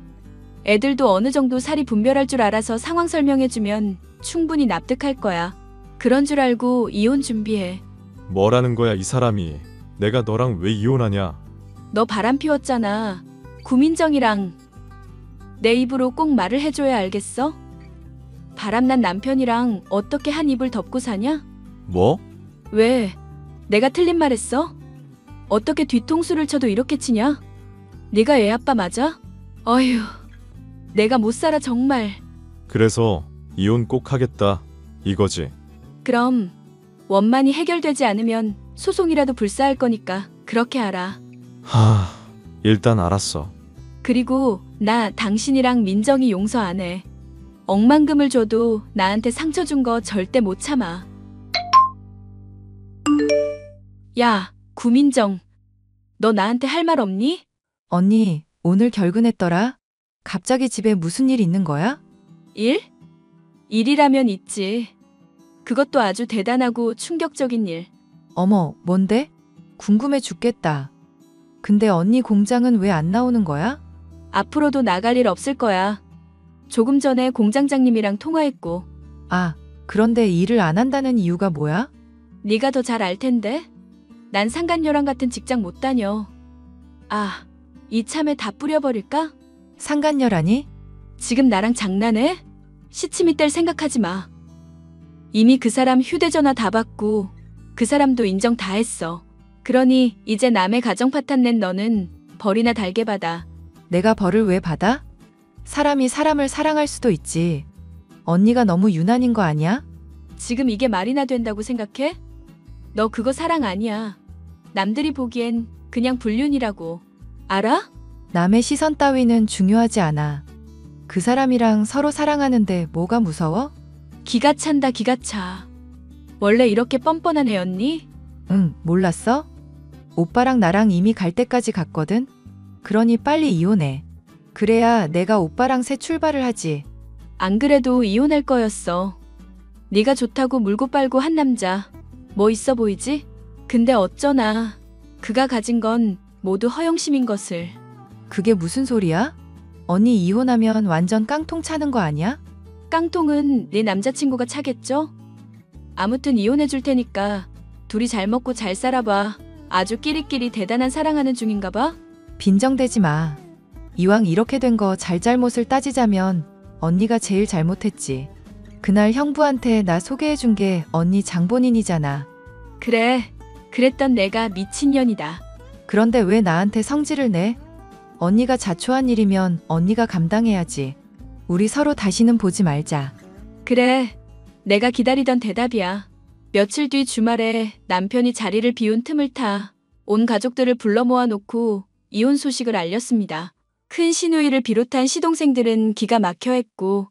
애들도 어느 정도 살이 분별할 줄 알아서 상황 설명해주면 충분히 납득할 거야. 그런 줄 알고 이혼 준비해. 뭐라는 거야 이 사람이. 내가 너랑 왜 이혼하냐? 너 바람 피웠잖아. 구민정이랑. 내 입으로 꼭 말을 해줘야 알겠어? 바람난 남편이랑 어떻게 한 입을 덮고 사냐? 뭐? 왜? 내가 틀린 말 했어? 어떻게 뒤통수를 쳐도 이렇게 치냐? 네가 애 아빠 맞아? 어휴, 내가 못 살아 정말. 그래서 이혼 꼭 하겠다 이거지. 그럼 원만히 해결되지 않으면 소송이라도 불사할 거니까 그렇게 알아. 일단 알았어. 그리고 나 당신이랑 민정이 용서 안 해. 억만금을 줘도 나한테 상처 준 거 절대 못 참아. 야, 구민정. 너 나한테 할 말 없니? 언니, 오늘 결근했더라? 갑자기 집에 무슨 일 있는 거야? 일? 일이라면 있지. 그것도 아주 대단하고 충격적인 일. 어머, 뭔데? 궁금해 죽겠다. 근데 언니 공장은 왜 안 나오는 거야? 앞으로도 나갈 일 없을 거야. 조금 전에 공장장님이랑 통화했고. 아, 그런데 일을 안 한다는 이유가 뭐야? 네가 더 잘 알 텐데. 난 상간녀랑 같은 직장 못 다녀. 아, 이참에 다 뿌려버릴까? 상간녀라니? 지금 나랑 장난해? 시치미 뗄 생각하지 마. 이미 그 사람 휴대전화 다 받고 그 사람도 인정 다 했어. 그러니 이제 남의 가정 파탄 낸 너는 벌이나 달게 받아. 내가 벌을 왜 받아? 사람이 사람을 사랑할 수도 있지. 언니가 너무 유난인 거 아니야? 지금 이게 말이나 된다고 생각해? 너 그거 사랑 아니야. 남들이 보기엔 그냥 불륜이라고. 알아? 남의 시선 따위는 중요하지 않아. 그 사람이랑 서로 사랑하는데 뭐가 무서워? 기가 찬다 기가 차. 원래 이렇게 뻔뻔한 애였니? 응, 몰랐어? 오빠랑 나랑 이미 갈 때까지 갔거든? 그러니 빨리 이혼해. 그래야 내가 오빠랑 새 출발을 하지. 안 그래도 이혼할 거였어. 네가 좋다고 물고 빨고 한 남자. 뭐 있어 보이지? 근데 어쩌나 그가 가진 건 모두 허영심인 것을. 그게 무슨 소리야? 언니 이혼하면 완전 깡통 차는 거 아니야? 깡통은 네 남자친구가 차겠죠? 아무튼 이혼해 줄 테니까 둘이 잘 먹고 잘 살아봐. 아주 끼리끼리 대단한 사랑하는 중인가 봐? 빈정대지 마. 이왕 이렇게 된 거 잘잘못을 따지자면 언니가 제일 잘못했지. 그날 형부한테 나 소개해준 게 언니 장본인이잖아. 그래, 그랬던 내가 미친년이다. 그런데 왜 나한테 성질을 내? 언니가 자초한 일이면 언니가 감당해야지. 우리 서로 다시는 보지 말자. 그래, 내가 기다리던 대답이야. 며칠 뒤 주말에 남편이 자리를 비운 틈을 타 온 가족들을 불러 모아놓고 이혼 소식을 알렸습니다. 큰 시누이를 비롯한 시동생들은 기가 막혀 했고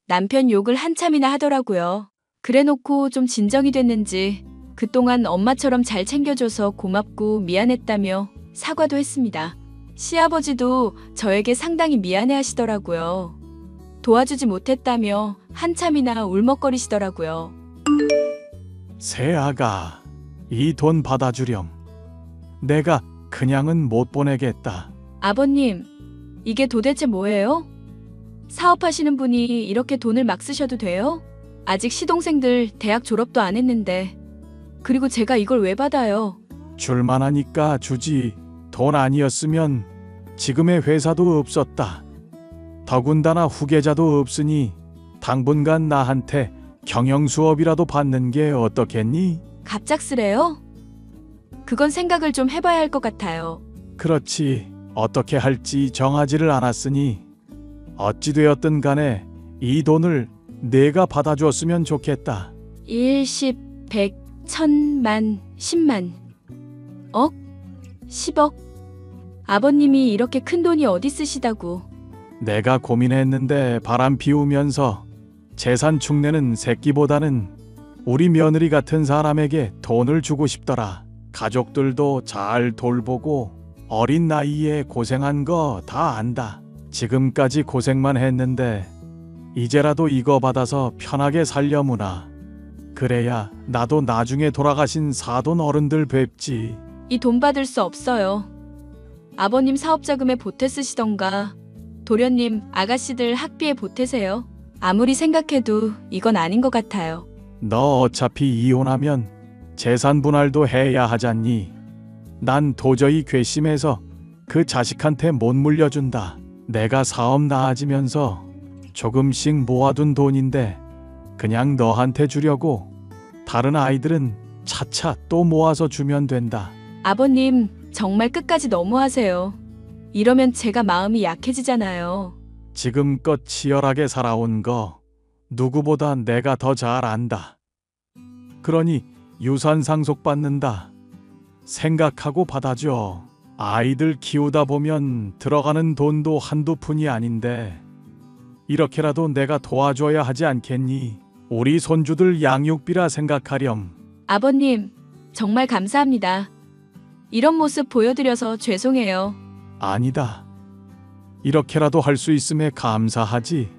남편 욕을 한참이나 하더라고요. 그래놓고 좀 진정이 됐는지 그동안 엄마처럼 잘 챙겨줘서 고맙고 미안했다며 사과도 했습니다. 시아버지도 저에게 상당히 미안해 하시더라고요. 도와주지 못했다며 한참이나 울먹거리시더라고요. 새아가, 이 돈 받아주렴. 내가 그냥은 못 보내겠다. 아버님, 이게 도대체 뭐예요? 사업하시는 분이 이렇게 돈을 막 쓰셔도 돼요? 아직 시동생들 대학 졸업도 안 했는데. 그리고 제가 이걸 왜 받아요? 줄만하니까 주지. 돈 아니었으면 지금의 회사도 없었다. 더군다나 후계자도 없으니 당분간 나한테 경영 수업이라도 받는 게 어떻겠니? 갑작스레요? 그건 생각을 좀 해봐야 할 것 같아요. 그렇지. 어떻게 할지 정하지를 않았으니 어찌되었든 간에 이 돈을 내가 받아줬으면 좋겠다. 1, 10, 100, 1000만, 10만. 억? 10억? 아버님이 이렇게 큰 돈이 어디 쓰시다고. 내가 고민했는데 바람 피우면서 재산 축내는 새끼보다는 우리 며느리 같은 사람에게 돈을 주고 싶더라. 가족들도 잘 돌보고 어린 나이에 고생한 거 다 안다. 지금까지 고생만 했는데 이제라도 이거 받아서 편하게 살려무나. 그래야 나도 나중에 돌아가신 사돈 어른들 뵙지. 이 돈 받을 수 없어요. 아버님 사업자금에 보태 쓰시던가 도련님 아가씨들 학비에 보태세요. 아무리 생각해도 이건 아닌 것 같아요. 너 어차피 이혼하면 재산 분할도 해야 하잖니. 난 도저히 괘씸해서 그 자식한테 못 물려준다. 내가 사업 나아지면서 조금씩 모아둔 돈인데 그냥 너한테 주려고. 다른 아이들은 차차 또 모아서 주면 된다. 아버님 정말 끝까지 너무하세요. 이러면 제가 마음이 약해지잖아요. 지금껏 치열하게 살아온 거 누구보다 내가 더 잘 안다. 그러니 유산 상속받는다 생각하고 받아줘. 아이들 키우다 보면 들어가는 돈도 한두 푼이 아닌데 이렇게라도 내가 도와줘야 하지 않겠니? 우리 손주들 양육비라 생각하렴. 아버님 정말 감사합니다. 이런 모습 보여드려서 죄송해요. 아니다. 이렇게라도 할 수 있음에 감사하지.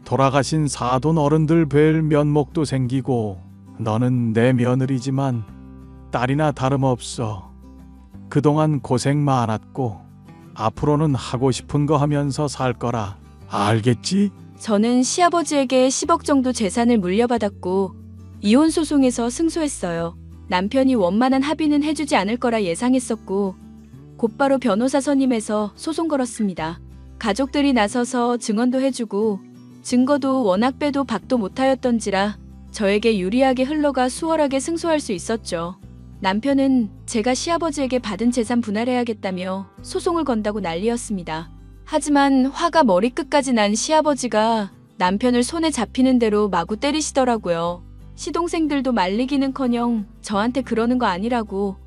돌아가신 사돈 어른들 뵐 면목도 생기고 너는 내 며느리지만 딸이나 다름없어. 그동안 고생 많았고 앞으로는 하고 싶은 거 하면서 살 거라. 알겠지? 저는 시아버지에게 10억 정도 재산을 물려받았고 이혼 소송에서 승소했어요. 남편이 원만한 합의는 해주지 않을 거라 예상했었고 곧바로 변호사 선임해서 소송 걸었습니다. 가족들이 나서서 증언도 해주고 증거도 워낙 빼도 박도 못하였던지라 저에게 유리하게 흘러가 수월하게 승소할 수 있었죠. 남편은 제가 시아버지에게 받은 재산 분할해야겠다며 소송을 건다고 난리였습니다. 하지만 화가 머리끝까지 난 시아버지가 남편을 손에 잡히는 대로 마구 때리시더라고요. 시동생들도 말리기는커녕 저한테 그러는 거 아니라고,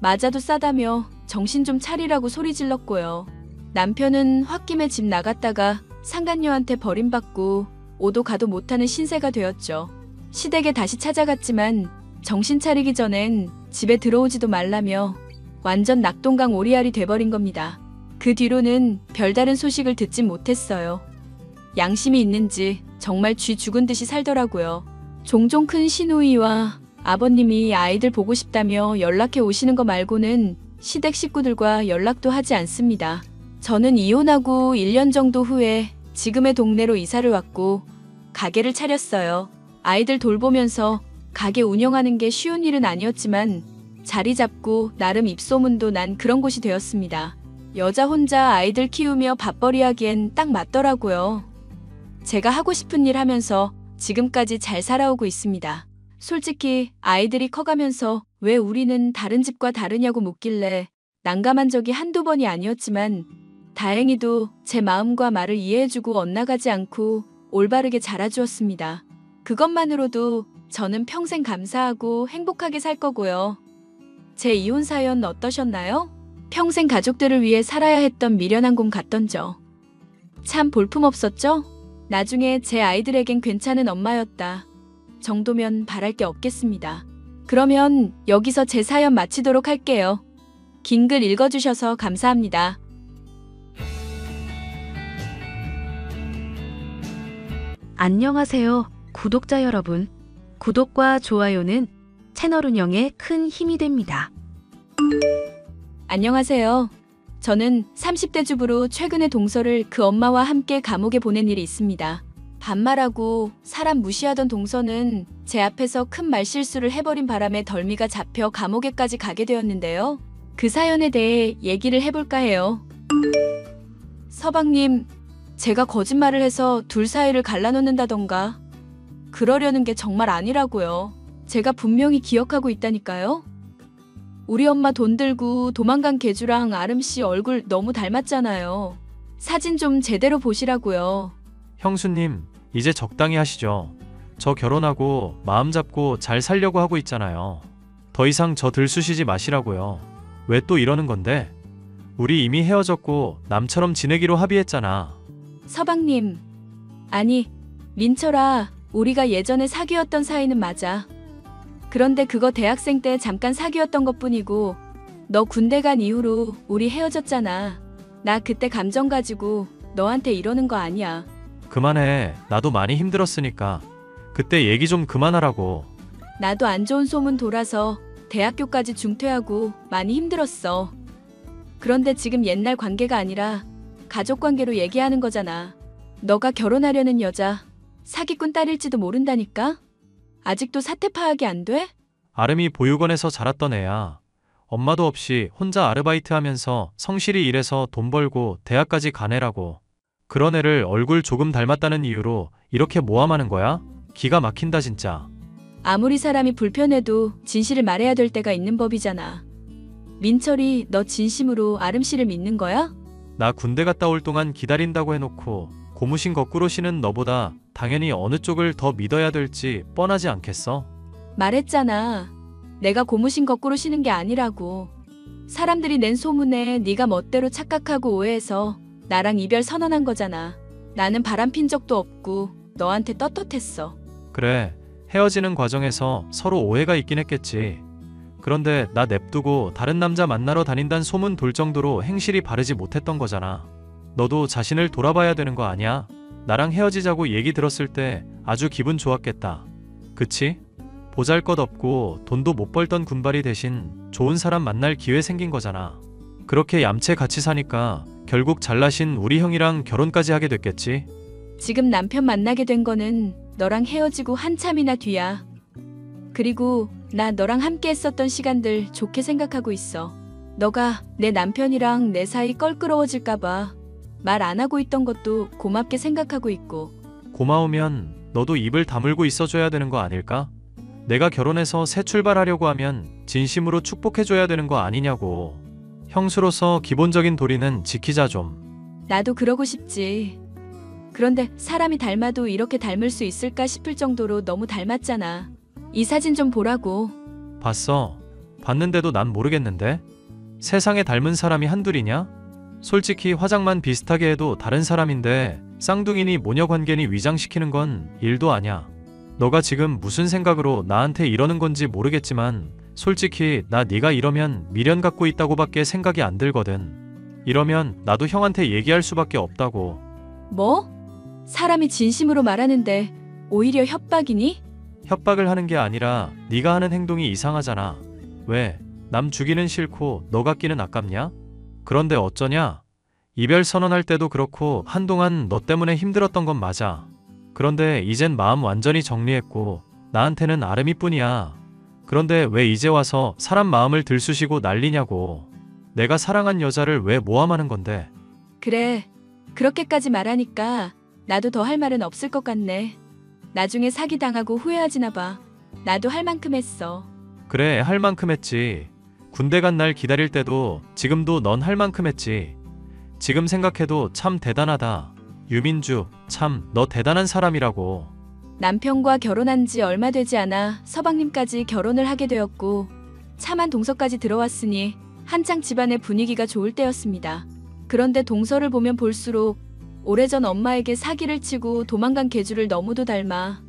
맞아도 싸다며 정신 좀 차리라고 소리 질렀고요. 남편은 홧김에 집 나갔다가 상간녀한테 버림받고 오도 가도 못하는 신세가 되었죠. 시댁에 다시 찾아갔지만 정신 차리기 전엔 집에 들어오지도 말라며 완전 낙동강 오리알이 돼버린 겁니다. 그 뒤로는 별다른 소식을 듣진 못했어요. 양심이 있는지 정말 쥐 죽은 듯이 살더라고요. 종종 큰 시누이와 아버님이 아이들 보고 싶다며 연락해 오시는 거 말고는 시댁 식구들과 연락도 하지 않습니다. 저는 이혼하고 1년 정도 후에 지금의 동네로 이사를 왔고 가게를 차렸어요. 아이들 돌보면서 가게 운영하는 게 쉬운 일은 아니었지만 자리 잡고 나름 입소문도 난 그런 곳이 되었습니다. 여자 혼자 아이들 키우며 밥벌이 하기엔 딱 맞더라고요. 제가 하고 싶은 일 하면서 지금까지 잘 살아오고 있습니다. 솔직히 아이들이 커가면서 왜 우리는 다른 집과 다르냐고 묻길래 난감한 적이 한두 번이 아니었지만 다행히도 제 마음과 말을 이해해주고 엇나가지 않고 올바르게 자라주었습니다. 그것만으로도 저는 평생 감사하고 행복하게 살 거고요. 제 이혼 사연 어떠셨나요? 평생 가족들을 위해 살아야 했던 미련한 곰 같던죠. 참 볼품없었죠? 나중에 제 아이들에겐 괜찮은 엄마였다 정도면 바랄 게 없겠습니다. 그러면 여기서 제 사연 마치도록 할게요. 긴 글 읽어주셔서 감사합니다. 안녕하세요, 구독자 여러분. 구독과 좋아요는 채널 운영에 큰 힘이 됩니다. 안녕하세요. 저는 30대 주부로 최근에 동서를 그 엄마와 함께 감옥에 보낸 일이 있습니다. 반말하고 사람 무시하던 동서는 제 앞에서 큰 말실수를 해버린 바람에 덜미가 잡혀 감옥에까지 가게 되었는데요. 그 사연에 대해 얘기를 해볼까 해요. 서방님, 제가 거짓말을 해서 둘 사이를 갈라놓는다던가 그러려는 게 정말 아니라고요. 제가 분명히 기억하고 있다니까요. 우리 엄마 돈 들고 도망간 개주랑 아름씨 얼굴 너무 닮았잖아요. 사진 좀 제대로 보시라고요. 형수님, 이제 적당히 하시죠. 저 결혼하고 마음 잡고 잘 살려고 하고 있잖아요. 더 이상 저 들쑤시지 마시라고요. 왜 또 이러는 건데? 우리 이미 헤어졌고 남처럼 지내기로 합의했잖아. 서방님, 아니 민철아, 우리가 예전에 사귀었던 사이는 맞아. 그런데 그거 대학생 때 잠깐 사귀었던 것뿐이고 너 군대 간 이후로 우리 헤어졌잖아. 나 그때 감정 가지고 너한테 이러는 거 아니야. 그만해. 나도 많이 힘들었으니까. 그때 얘기 좀 그만하라고. 나도 안 좋은 소문 돌아서 대학교까지 중퇴하고 많이 힘들었어. 그런데 지금 옛날 관계가 아니라 가족 관계로 얘기하는 거잖아. 너가 결혼하려는 여자 사기꾼 딸일지도 모른다니까? 아직도 사태 파악이 안 돼? 아름이 보육원에서 자랐던 애야. 엄마도 없이 혼자 아르바이트 하면서 성실히 일해서 돈 벌고 대학까지 간 애라고. 그런 애를 얼굴 조금 닮았다는 이유로 이렇게 모함하는 거야? 기가 막힌다 진짜. 아무리 사람이 불편해도 진실을 말해야 될 때가 있는 법이잖아. 민철이 너 진심으로 아름 씨를 믿는 거야? 나 군대 갔다 올 동안 기다린다고 해놓고 고무신 거꾸로 신은 너보다 당연히 어느 쪽을 더 믿어야 될지 뻔하지 않겠어? 말했잖아. 내가 고무신 거꾸로 신은 게 아니라고. 사람들이 낸 소문에 네가 멋대로 착각하고 오해해서 나랑 이별 선언한 거잖아. 나는 바람핀 적도 없고 너한테 떳떳했어. 그래, 헤어지는 과정에서 서로 오해가 있긴 했겠지. 그런데 나 냅두고 다른 남자 만나러 다닌다는 소문 돌 정도로 행실이 바르지 못했던 거잖아. 너도 자신을 돌아봐야 되는 거 아니야? 나랑 헤어지자고 얘기 들었을 때 아주 기분 좋았겠다. 그치? 보잘것없고 돈도 못 벌던 군발이 대신 좋은 사람 만날 기회 생긴 거잖아. 그렇게 얌체 같이 사니까 결국 잘나신 우리 형이랑 결혼까지 하게 됐겠지? 지금 남편 만나게 된 거는 너랑 헤어지고 한참이나 뒤야. 그리고 나 너랑 함께 했었던 시간들 좋게 생각하고 있어. 너가 내 남편이랑 내 사이 껄끄러워질까봐 말 안 하고 있던 것도 고맙게 생각하고 있고. 고마우면 너도 입을 다물고 있어줘야 되는 거 아닐까? 내가 결혼해서 새 출발하려고 하면 진심으로 축복해줘야 되는 거 아니냐고. 형수로서 기본적인 도리는 지키자 좀. 나도 그러고 싶지. 그런데 사람이 닮아도 이렇게 닮을 수 있을까 싶을 정도로 너무 닮았잖아. 이 사진 좀 보라고. 봤어. 봤는데도 난 모르겠는데? 세상에 닮은 사람이 한둘이냐? 솔직히 화장만 비슷하게 해도 다른 사람인데 쌍둥이니 모녀 관계니 위장시키는 건 일도 아냐. 너가 지금 무슨 생각으로 나한테 이러는 건지 모르겠지만 솔직히 나 네가 이러면 미련 갖고 있다고밖에 생각이 안 들거든. 이러면 나도 형한테 얘기할 수밖에 없다고. 뭐? 사람이 진심으로 말하는데 오히려 협박이니? 협박을 하는 게 아니라 네가 하는 행동이 이상하잖아. 왜? 남 주기는 싫고 너 갖기는 아깝냐? 그런데 어쩌냐? 이별 선언할 때도 그렇고 한동안 너 때문에 힘들었던 건 맞아. 그런데 이젠 마음 완전히 정리했고 나한테는 아름이뿐이야. 그런데 왜 이제 와서 사람 마음을 들쑤시고 난리냐고. 내가 사랑한 여자를 왜 모함하는 건데. 그래. 그렇게까지 말하니까 나도 더 할 말은 없을 것 같네. 나중에 사기당하고 후회하지나 봐. 나도 할 만큼 했어. 그래, 할 만큼 했지. 군대 간 날 기다릴 때도 지금도 넌 할 만큼 했지. 지금 생각해도 참 대단하다. 유민주, 참 너 대단한 사람이라고. 남편과 결혼한 지 얼마 되지 않아 서방님까지 결혼을 하게 되었고 차만 동서까지 들어왔으니 한창 집안의 분위기가 좋을 때였습니다. 그런데 동서를 보면 볼수록 오래전 엄마에게 사기를 치고 도망간 계주를 너무도 닮아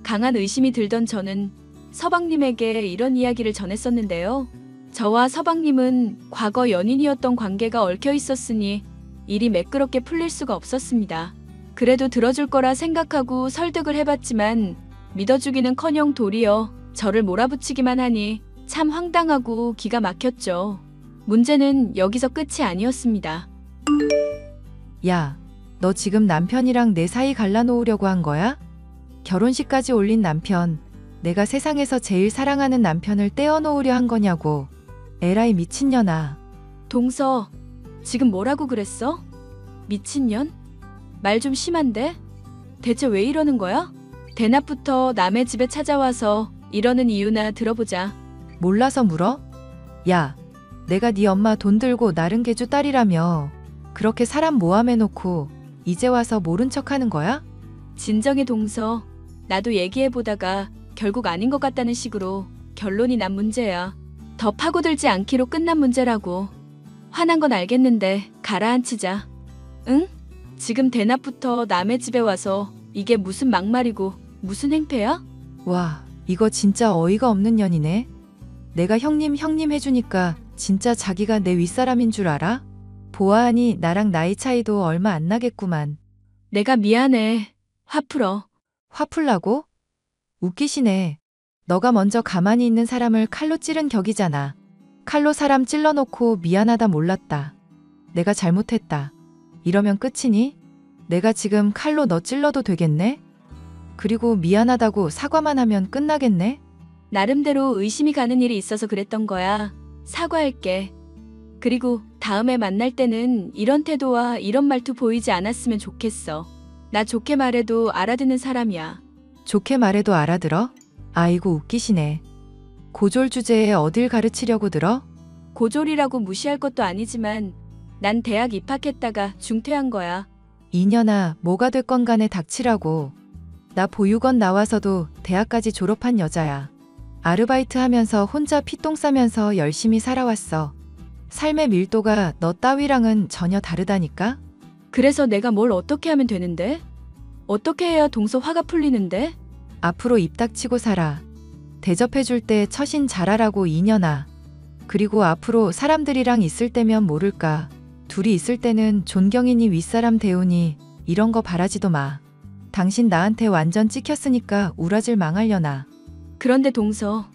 강한 의심이 들던 저는 서방님에게 이런 이야기를 전했었는데요. 저와 서방님은 과거 연인이었던 관계가 얽혀 있었으니 일이 매끄럽게 풀릴 수가 없었습니다. 그래도 들어줄 거라 생각하고 설득을 해봤지만 믿어주기는커녕 도리어 저를 몰아붙이기만 하니 참 황당하고 기가 막혔죠. 문제는 여기서 끝이 아니었습니다. 야, 너 지금 남편이랑 내 사이 갈라놓으려고 한 거야? 결혼식까지 올린 남편, 내가 세상에서 제일 사랑하는 남편을 떼어놓으려 한 거냐고. 에라이 미친년아. 동서, 지금 뭐라고 그랬어? 미친년? 말 좀 심한데? 대체 왜 이러는 거야? 대낮부터 남의 집에 찾아와서 이러는 이유나 들어보자. 몰라서 물어? 야, 내가 네 엄마 돈 들고 나른 개주 딸이라며 그렇게 사람 모함해놓고 이제 와서 모른 척하는 거야? 진정해 동서. 나도 얘기해보다가 결국 아닌 것 같다는 식으로 결론이 난 문제야. 더 파고들지 않기로 끝난 문제라고. 화난 건 알겠는데 가라앉히자. 응? 지금 대낮부터 남의 집에 와서 이게 무슨 막말이고 무슨 행패야? 와, 이거 진짜 어이가 없는 년이네. 내가 형님 해주니까 진짜 자기가 내 윗사람인 줄 알아? 보아하니 나랑 나이 차이도 얼마 안 나겠구만. 내가 미안해. 화 풀어. 화 풀라고? 웃기시네. 너가 먼저 가만히 있는 사람을 칼로 찌른 격이잖아. 칼로 사람 찔러놓고 미안하다 몰랐다. 내가 잘못했다. 이러면 끝이니? 내가 지금 칼로 너 찔러도 되겠네? 그리고 미안하다고 사과만 하면 끝나겠네? 나름대로 의심이 가는 일이 있어서 그랬던 거야. 사과할게. 그리고 다음에 만날 때는 이런 태도와 이런 말투 보이지 않았으면 좋겠어. 나 좋게 말해도 알아듣는 사람이야. 좋게 말해도 알아들어? 아이고 웃기시네. 고졸 주제에 어딜 가르치려고 들어? 고졸이라고 무시할 것도 아니지만 난 대학 입학했다가 중퇴한 거야. 이년아, 뭐가 됐건 간에 닥치라고. 나 보육원 나와서도 대학까지 졸업한 여자야. 아르바이트 하면서 혼자 피똥 싸면서 열심히 살아왔어. 삶의 밀도가 너 따위랑은 전혀 다르다니까? 그래서 내가 뭘 어떻게 하면 되는데? 어떻게 해야 동서 화가 풀리는데? 앞으로 입 닥치고 살아. 대접해줄 때 처신 잘하라고 이년아. 그리고 앞으로 사람들이랑 있을 때면 모를까. 둘이 있을 때는 존경이니 윗사람 대우니 이런 거 바라지도 마. 당신 나한테 완전 찍혔으니까 우라질 망하려나. 그런데 동서,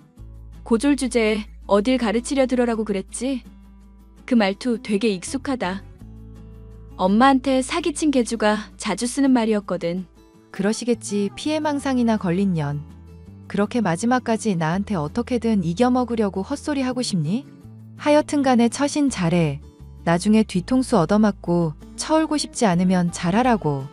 고졸 주제에 어딜 가르치려 들어라고 그랬지? 그 말투 되게 익숙하다. 엄마한테 사기친 개주가 자주 쓰는 말이었거든. 그러시겠지. 피해망상이나 걸린 년. 그렇게 마지막까지 나한테 어떻게든 이겨먹으려고 헛소리 하고 싶니? 하여튼 간에 처신 잘해. 나중에 뒤통수 얻어맞고 처울고 싶지 않으면 잘하라고.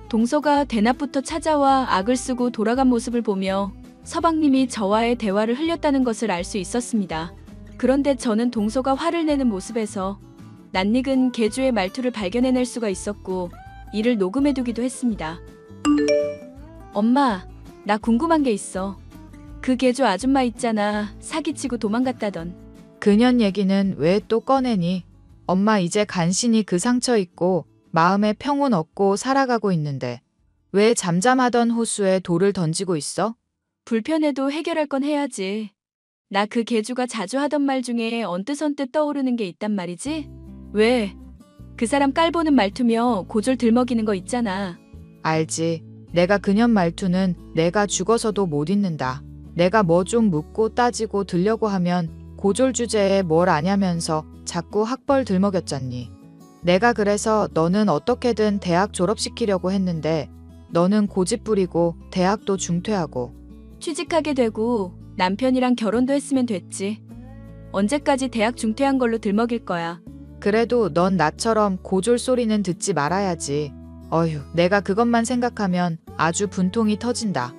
동서가 대낮부터 찾아와 악을 쓰고 돌아간 모습을 보며 서방님이 저와의 대화를 흘렸다는 것을 알 수 있었습니다. 그런데 저는 동서가 화를 내는 모습에서 낯익은 개주의 말투를 발견해낼 수가 있었고 이를 녹음해두기도 했습니다. 엄마, 나 궁금한 게 있어. 그 개주 아줌마 있잖아. 사기치고 도망갔다던. 그년 얘기는 왜 또 꺼내니? 엄마 이제 간신히 그 상처 잊고 마음에 평온 얻고 살아가고 있는데 왜 잠잠하던 호수에 돌을 던지고 있어? 불편해도 해결할 건 해야지. 나 그 개주가 자주 하던 말 중에 언뜻언뜻 떠오르는 게 있단 말이지? 왜? 그 사람 깔보는 말투며 고졸 들먹이는 거 있잖아. 알지. 내가 그년 말투는 내가 죽어서도 못 잊는다. 내가 뭐 좀 묻고 따지고 들려고 하면 고졸 주제에 뭘 아냐면서 자꾸 학벌 들먹였잖니. 내가 그래서 너는 어떻게든 대학 졸업시키려고 했는데 너는 고집 부리고 대학도 중퇴하고 취직하게 되고 남편이랑 결혼도 했으면 됐지. 언제까지 대학 중퇴한 걸로 들먹일 거야. 그래도 넌 나처럼 고졸 소리는 듣지 말아야지. 어휴, 내가 그것만 생각하면 아주 분통이 터진다.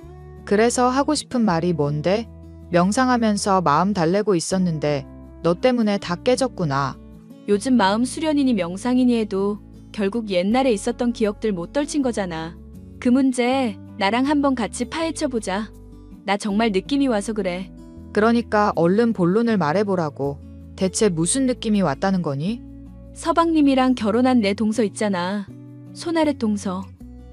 그래서 하고 싶은 말이 뭔데? 명상하면서 마음 달래고 있었는데 너 때문에 다 깨졌구나. 요즘 마음 수련이니 명상이니 해도 결국 옛날에 있었던 기억들 못 떨친 거잖아. 그 문제 나랑 한번 같이 파헤쳐보자. 나 정말 느낌이 와서 그래. 그러니까 얼른 본론을 말해보라고. 대체 무슨 느낌이 왔다는 거니? 서방님이랑 결혼한 내 동서 있잖아. 손아랫 동서.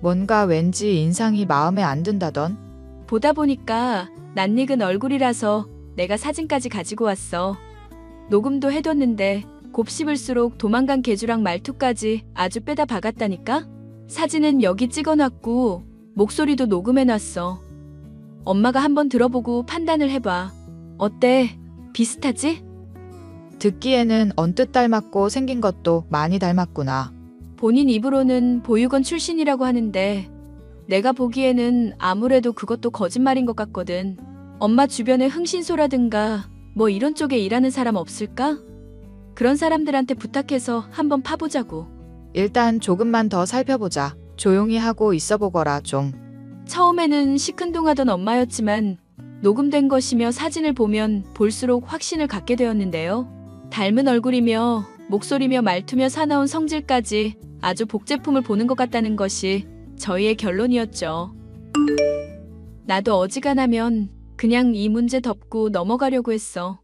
뭔가 왠지 인상이 마음에 안 든다던? 보다 보니까 낯익은 얼굴이라서 내가 사진까지 가지고 왔어. 녹음도 해뒀는데 곱씹을수록 도망간 개주랑 말투까지 아주 빼다 박았다니까? 사진은 여기 찍어놨고 목소리도 녹음해놨어. 엄마가 한번 들어보고 판단을 해봐. 어때? 비슷하지? 듣기에는 언뜻 닮았고 생긴 것도 많이 닮았구나. 본인 입으로는 보육원 출신이라고 하는데 내가 보기에는 아무래도 그것도 거짓말인 것 같거든. 엄마 주변에 흥신소라든가 뭐 이런 쪽에 일하는 사람 없을까? 그런 사람들한테 부탁해서 한번 파보자고. 일단 조금만 더 살펴보자. 조용히 하고 있어보거라 좀. 처음에는 시큰둥하던 엄마였지만 녹음된 것이며 사진을 보면 볼수록 확신을 갖게 되었는데요. 닮은 얼굴이며 목소리며 말투며 사나운 성질까지 아주 복제품을 보는 것 같다는 것이 저희의 결론이었죠. 나도 어지간하면 그냥 이 문제 덮고 넘어가려고 했어.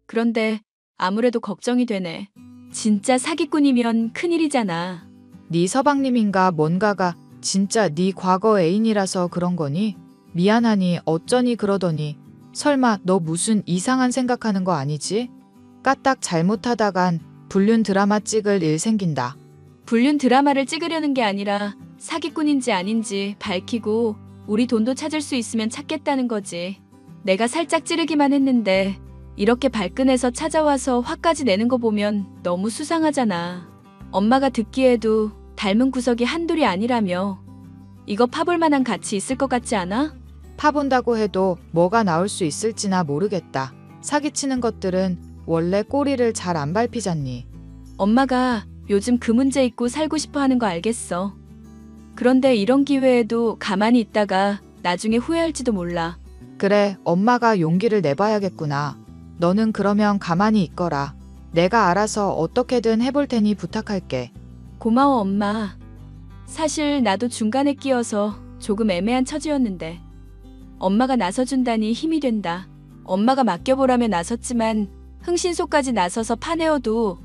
그런데 아무래도 걱정이 되네. 진짜 사기꾼이면 큰일이잖아. 네 서방님인가 뭔가가 진짜 네 과거 애인이라서 그런 거니? 미안하니 어쩌니 그러더니 설마 너 무슨 이상한 생각하는 거 아니지? 까딱 잘못하다간 불륜 드라마 찍을 일 생긴다. 불륜 드라마를 찍으려는 게 아니라 사기꾼인지 아닌지 밝히고 우리 돈도 찾을 수 있으면 찾겠다는 거지. 내가 살짝 찌르기만 했는데 이렇게 발끈해서 찾아와서 화까지 내는 거 보면 너무 수상하잖아. 엄마가 듣기에도 닮은 구석이 한둘이 아니라며. 이거 파볼 만한 가치 있을 것 같지 않아? 파본다고 해도 뭐가 나올 수 있을지나 모르겠다. 사기치는 것들은 원래 꼬리를 잘 안 밟히잖니. 엄마가 요즘 그 문제 있고 살고 싶어 하는 거 알겠어. 그런데 이런 기회에도 가만히 있다가 나중에 후회할지도 몰라. 그래, 엄마가 용기를 내봐야겠구나. 너는 그러면 가만히 있거라. 내가 알아서 어떻게든 해볼 테니 부탁할게. 고마워, 엄마. 사실 나도 중간에 끼어서 조금 애매한 처지였는데 엄마가 나서준다니 힘이 된다. 엄마가 맡겨보라며 나섰지만 흥신소까지 나서서 파내어도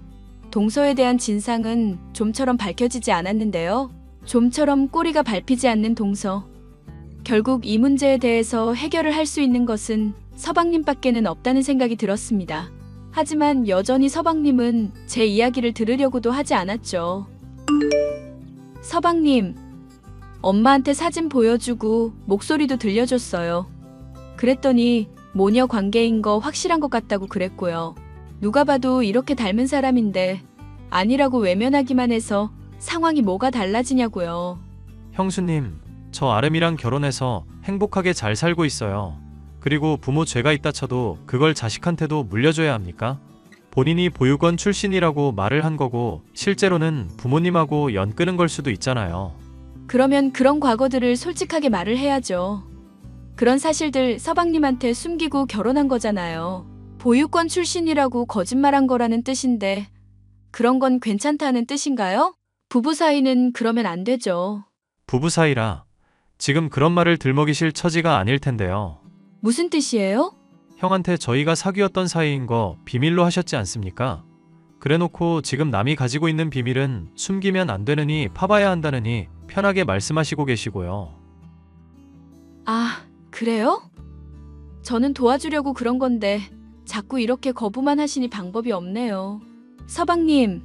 동서에 대한 진상은 좀처럼 밝혀지지 않았는데요. 좀처럼 꼬리가 밟히지 않는 동서. 결국 이 문제에 대해서 해결을 할 수 있는 것은 서방님밖에는 없다는 생각이 들었습니다. 하지만 여전히 서방님은 제 이야기를 들으려고도 하지 않았죠. 서방님, 엄마한테 사진 보여주고 목소리도 들려줬어요. 그랬더니 모녀 관계인 거 확실한 것 같다고 그랬고요. 누가 봐도 이렇게 닮은 사람인데 아니라고 외면하기만 해서 상황이 뭐가 달라지냐고요. 형수님, 저 아름이랑 결혼해서 행복하게 잘 살고 있어요. 그리고 부모 죄가 있다 쳐도 그걸 자식한테도 물려줘야 합니까? 본인이 보육원 출신이라고 말을 한 거고 실제로는 부모님하고 연 끄는 걸 수도 있잖아요. 그러면 그런 과거들을 솔직하게 말을 해야죠. 그런 사실들 서방님한테 숨기고 결혼한 거잖아요. 보육원 출신이라고 거짓말한 거라는 뜻인데 그런 건 괜찮다는 뜻인가요? 부부 사이는 그러면 안 되죠. 부부 사이라 지금 그런 말을 들먹이실 처지가 아닐 텐데요. 무슨 뜻이에요? 형한테 저희가 사귀었던 사이인 거 비밀로 하셨지 않습니까? 그래놓고 지금 남이 가지고 있는 비밀은 숨기면 안 되느니 파봐야 한다느니 편하게 말씀하시고 계시고요. 아, 그래요? 저는 도와주려고 그런 건데 자꾸 이렇게 거부만 하시니 방법이 없네요. 서방님,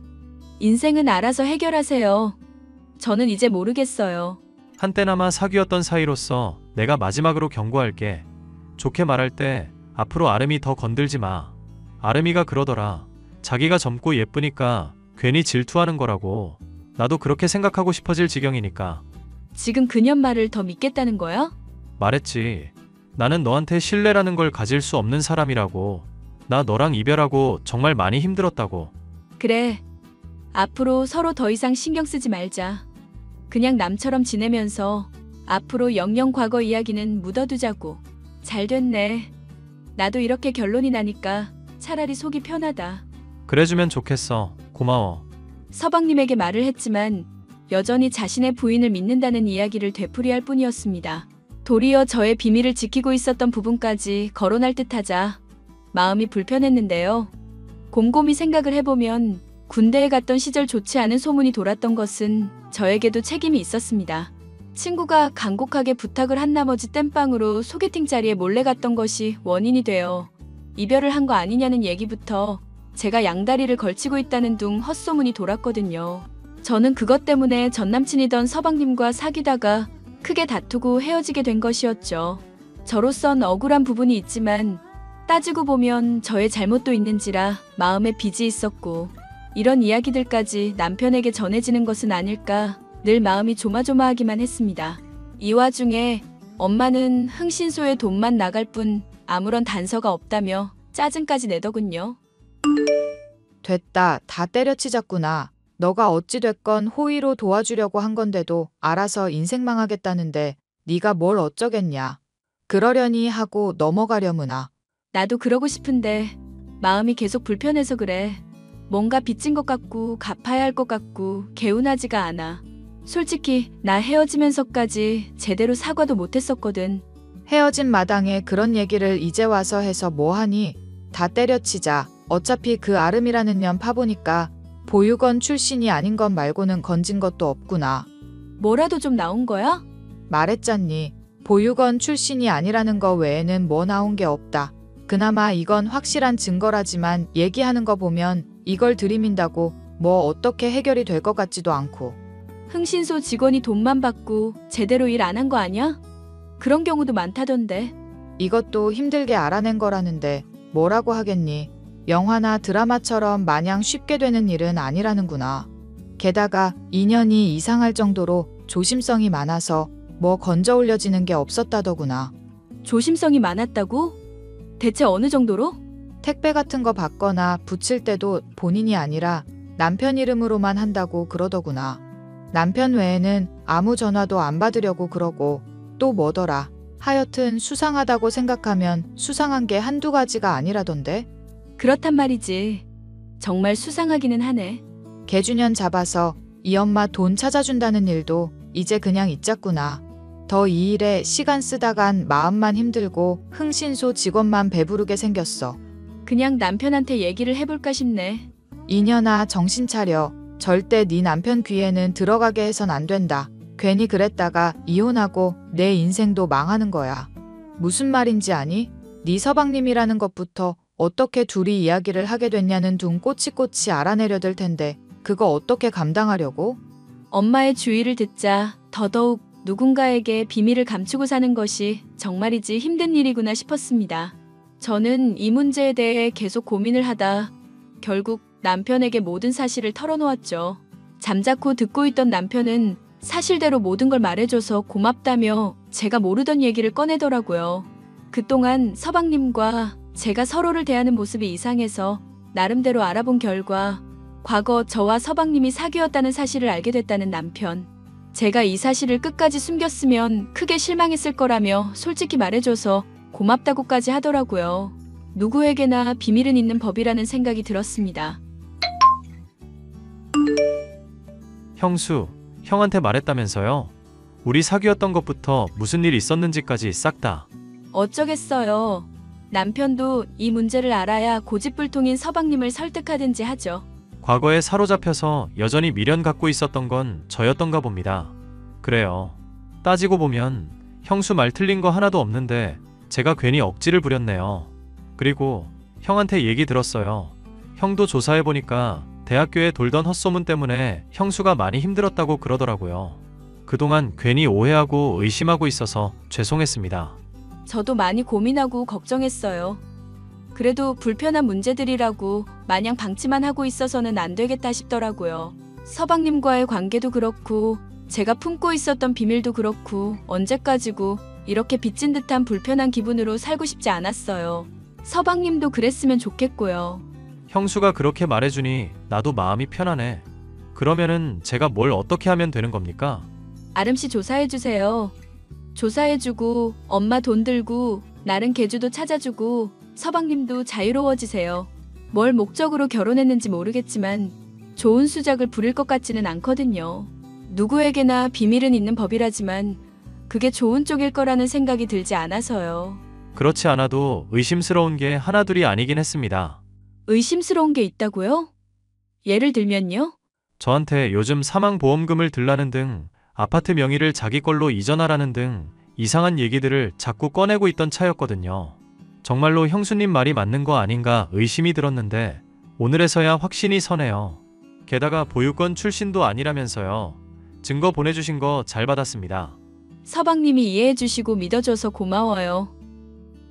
인생은 알아서 해결하세요. 저는 이제 모르겠어요. 한때나마 사귀었던 사이로서 내가 마지막으로 경고할게. 좋게 말할 때 앞으로 아름이 더 건들지 마. 아름이가 그러더라. 자기가 젊고 예쁘니까 괜히 질투하는 거라고. 나도 그렇게 생각하고 싶어질 지경이니까. 지금 그년 말을 더 믿겠다는 거야? 말했지. 나는 너한테 신뢰라는 걸 가질 수 없는 사람이라고. 나 너랑 이별하고 정말 많이 힘들었다고. 그래. 앞으로 서로 더 이상 신경 쓰지 말자. 그냥 남처럼 지내면서 앞으로 영영 과거 이야기는 묻어두자고. 잘 됐네. 나도 이렇게 결론이 나니까 차라리 속이 편하다. 그래주면 좋겠어. 고마워. 서방님에게 말을 했지만 여전히 자신의 부인을 믿는다는 이야기를 되풀이할 뿐이었습니다. 도리어 저의 비밀을 지키고 있었던 부분까지 거론할 듯하자 마음이 불편했는데요. 곰곰이 생각을 해보면 군대에 갔던 시절 좋지 않은 소문이 돌았던 것은 저에게도 책임이 있었습니다. 친구가 간곡하게 부탁을 한 나머지 땜빵으로 소개팅 자리에 몰래 갔던 것이 원인이 되어 이별을 한 거 아니냐는 얘기부터 제가 양다리를 걸치고 있다는 둥 헛소문이 돌았거든요. 저는 그것 때문에 전남친이던 서방님과 사귀다가 크게 다투고 헤어지게 된 것이었죠. 저로선 억울한 부분이 있지만 따지고 보면 저의 잘못도 있는지라 마음에 빚이 있었고 이런 이야기들까지 남편에게 전해지는 것은 아닐까 늘 마음이 조마조마하기만 했습니다. 이 와중에 엄마는 흥신소에 돈만 나갈 뿐 아무런 단서가 없다며 짜증까지 내더군요. 됐다. 다 때려치자꾸나. 너가 어찌됐건 호의로 도와주려고 한 건데도 알아서 인생 망하겠다는데 네가 뭘 어쩌겠냐. 그러려니 하고 넘어가려무나. 나도 그러고 싶은데 마음이 계속 불편해서 그래. 뭔가 빚진 것 같고 갚아야 할 것 같고 개운하지가 않아. 솔직히 나 헤어지면서까지 제대로 사과도 못했었거든. 헤어진 마당에 그런 얘기를 이제 와서 해서 뭐하니? 다 때려치자. 어차피 그 아름이라는 년 파보니까 보육원 출신이 아닌 것 말고는 건진 것도 없구나. 뭐라도 좀 나온 거야? 말했잖니. 보육원 출신이 아니라는 거 외에는 뭐 나온 게 없다. 그나마 이건 확실한 증거라지만 얘기하는 거 보면 이걸 들이민다고 뭐 어떻게 해결이 될 것 같지도 않고. 흥신소 직원이 돈만 받고 제대로 일 안 한 거 아니야? 그런 경우도 많다던데. 이것도 힘들게 알아낸 거라는데 뭐라고 하겠니. 영화나 드라마처럼 마냥 쉽게 되는 일은 아니라는구나. 게다가 인연이 이상할 정도로 조심성이 많아서 뭐 건져 올려지는 게 없었다더구나. 조심성이 많았다고? 대체 어느 정도로? 택배 같은 거 받거나 붙일 때도 본인이 아니라 남편 이름으로만 한다고 그러더구나. 남편 외에는 아무 전화도 안 받으려고 그러고 또 뭐더라. 하여튼 수상하다고 생각하면 수상한 게 한두 가지가 아니라던데. 그렇단 말이지. 정말 수상하기는 하네. 개주년 잡아서 이 엄마 돈 찾아준다는 일도 이제 그냥 잊자꾸나. 더 이 일에 시간 쓰다간 마음만 힘들고 흥신소 직원만 배부르게 생겼어. 그냥 남편한테 얘기를 해볼까 싶네. 이년아 정신 차려. 절대 네 남편 귀에는 들어가게 해선 안 된다. 괜히 그랬다가 이혼하고 내 인생도 망하는 거야. 무슨 말인지 아니? 네 서방님이라는 것부터 어떻게 둘이 이야기를 하게 됐냐는 둥 꼬치꼬치 알아내려 될 텐데 그거 어떻게 감당하려고? 엄마의 주의를 듣자 더더욱 누군가에게 비밀을 감추고 사는 것이 정말이지 힘든 일이구나 싶었습니다. 저는 이 문제에 대해 계속 고민을 하다 결국 남편에게 모든 사실을 털어놓았죠. 잠자코 듣고 있던 남편은 사실대로 모든 걸 말해줘서 고맙다며 제가 모르던 얘기를 꺼내더라고요. 그동안 서방님과 제가 서로를 대하는 모습이 이상해서 나름대로 알아본 결과 과거 저와 서방님이 사귀었다는 사실을 알게 됐다는 남편. 제가 이 사실을 끝까지 숨겼으면 크게 실망했을 거라며 솔직히 말해줘서 고맙다고까지 하더라고요. 누구에게나 비밀은 있는 법이라는 생각이 들었습니다. 형수, 형한테 말했다면서요? 우리 사귀었던 것부터 무슨 일 있었는지까지 싹 다. 어쩌겠어요. 남편도 이 문제를 알아야 고집불통인 서방님을 설득하든지 하죠. 과거에 사로잡혀서 여전히 미련 갖고 있었던 건 저였던가 봅니다. 그래요. 따지고 보면 형수 말 틀린 거 하나도 없는데 제가 괜히 억지를 부렸네요. 그리고 형한테 얘기 들었어요. 형도 조사해보니까 대학교에 돌던 헛소문 때문에 형수가 많이 힘들었다고 그러더라고요. 그동안 괜히 오해하고 의심하고 있어서 죄송했습니다. 저도 많이 고민하고 걱정했어요. 그래도 불편한 문제들이라고 마냥 방치만 하고 있어서는 안 되겠다 싶더라고요. 서방님과의 관계도 그렇고 제가 품고 있었던 비밀도 그렇고 언제까지고 이렇게 빚진 듯한 불편한 기분으로 살고 싶지 않았어요. 서방님도 그랬으면 좋겠고요. 형수가 그렇게 말해주니 나도 마음이 편하네. 그러면은 제가 뭘 어떻게 하면 되는 겁니까? 아름씨 조사해주세요. 조사해주고 엄마 돈 들고 나른 계주도 찾아주고 서방님도 자유로워지세요. 뭘 목적으로 결혼했는지 모르겠지만 좋은 수작을 부릴 것 같지는 않거든요. 누구에게나 비밀은 있는 법이라지만 그게 좋은 쪽일 거라는 생각이 들지 않아서요. 그렇지 않아도 의심스러운 게 하나둘이 아니긴 했습니다. 의심스러운 게 있다고요? 예를 들면요? 저한테 요즘 사망보험금을 들라는 등 아파트 명의를 자기 걸로 이전하라는 등 이상한 얘기들을 자꾸 꺼내고 있던 차였거든요. 정말로 형수님 말이 맞는 거 아닌가 의심이 들었는데 오늘에서야 확신이 서네요. 게다가 보유권 출신도 아니라면서요. 증거 보내주신 거 잘 받았습니다. 서방님이 이해해주시고 믿어줘서 고마워요.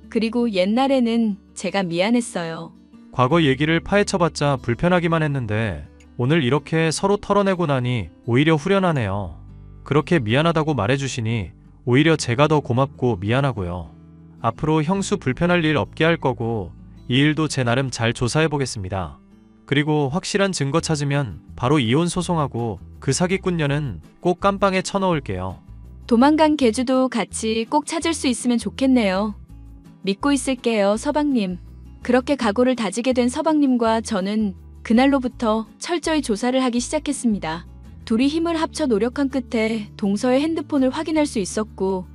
그리고 옛날에는 제가 미안했어요. 과거 얘기를 파헤쳐봤자 불편하기만 했는데 오늘 이렇게 서로 털어내고 나니 오히려 후련하네요. 그렇게 미안하다고 말해주시니 오히려 제가 더 고맙고 미안하고요. 앞으로 형수 불편할 일 없게 할 거고 이 일도 제 나름 잘 조사해보겠습니다. 그리고 확실한 증거 찾으면 바로 이혼 소송하고 그 사기꾼녀는 꼭 깜빵에 쳐넣을게요. 도망간 계주도 같이 꼭 찾을 수 있으면 좋겠네요. 믿고 있을게요, 서방님. 그렇게 각오를 다지게 된 서방님과 저는 그날로부터 철저히 조사를 하기 시작했습니다. 둘이 힘을 합쳐 노력한 끝에 동서의 핸드폰을 확인할 수 있었고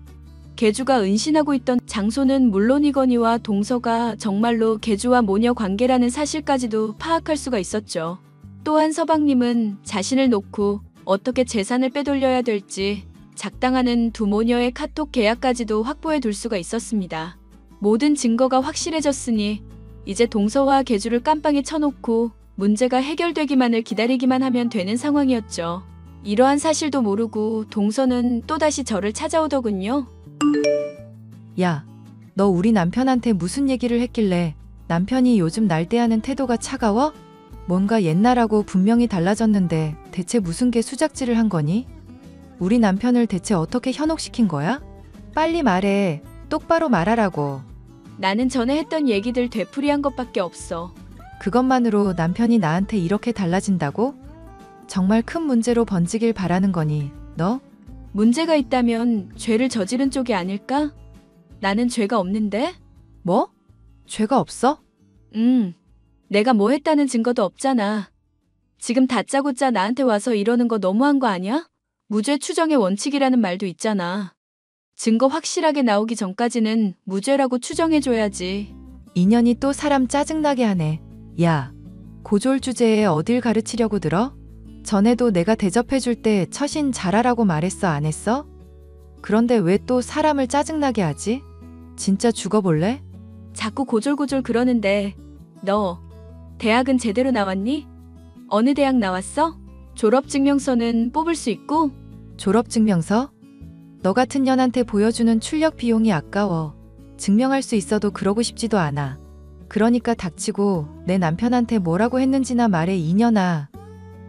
계주가 은신하고 있던 장소는 물론이거니와 동서가 정말로 계주와 모녀 관계라는 사실까지도 파악할 수가 있었죠. 또한 서방님은 자신을 놓고 어떻게 재산을 빼돌려야 될지 작당하는 두 모녀의 카톡 계약까지도 확보해 둘 수가 있었습니다. 모든 증거가 확실해졌으니 이제 동서와 계주를 깜빵에 쳐놓고 문제가 해결되기만을 기다리기만 하면 되는 상황이었죠. 이러한 사실도 모르고 동서는 또다시 저를 찾아오더군요. 야, 너 우리 남편한테 무슨 얘기를 했길래 남편이 요즘 날 대하는 태도가 차가워? 뭔가 옛날하고 분명히 달라졌는데 대체 무슨 개 수작질을 한 거니? 우리 남편을 대체 어떻게 현혹시킨 거야? 빨리 말해. 똑바로 말하라고. 나는 전에 했던 얘기들 되풀이한 것밖에 없어. 그것만으로 남편이 나한테 이렇게 달라진다고? 정말 큰 문제로 번지길 바라는 거니, 너? 문제가 있다면 죄를 저지른 쪽이 아닐까? 나는 죄가 없는데? 뭐? 죄가 없어? 내가 뭐 했다는 증거도 없잖아. 지금 다짜고짜 나한테 와서 이러는 거 너무한 거 아니야? 무죄 추정의 원칙이라는 말도 있잖아. 증거 확실하게 나오기 전까지는 무죄라고 추정해줘야지. 인연이 또 사람 짜증나게 하네. 야, 고졸 주제에 어딜 가르치려고 들어? 전에도 내가 대접해줄 때 처신 잘하라고 말했어, 안 했어? 그런데 왜 또 사람을 짜증나게 하지? 진짜 죽어볼래? 자꾸 고졸고졸 그러는데 너 대학은 제대로 나왔니? 어느 대학 나왔어? 졸업증명서는 뽑을 수 있고? 졸업증명서? 너 같은 년한테 보여주는 출력 비용이 아까워. 증명할 수 있어도 그러고 싶지도 않아. 그러니까 닥치고 내 남편한테 뭐라고 했는지나 말해 이년아.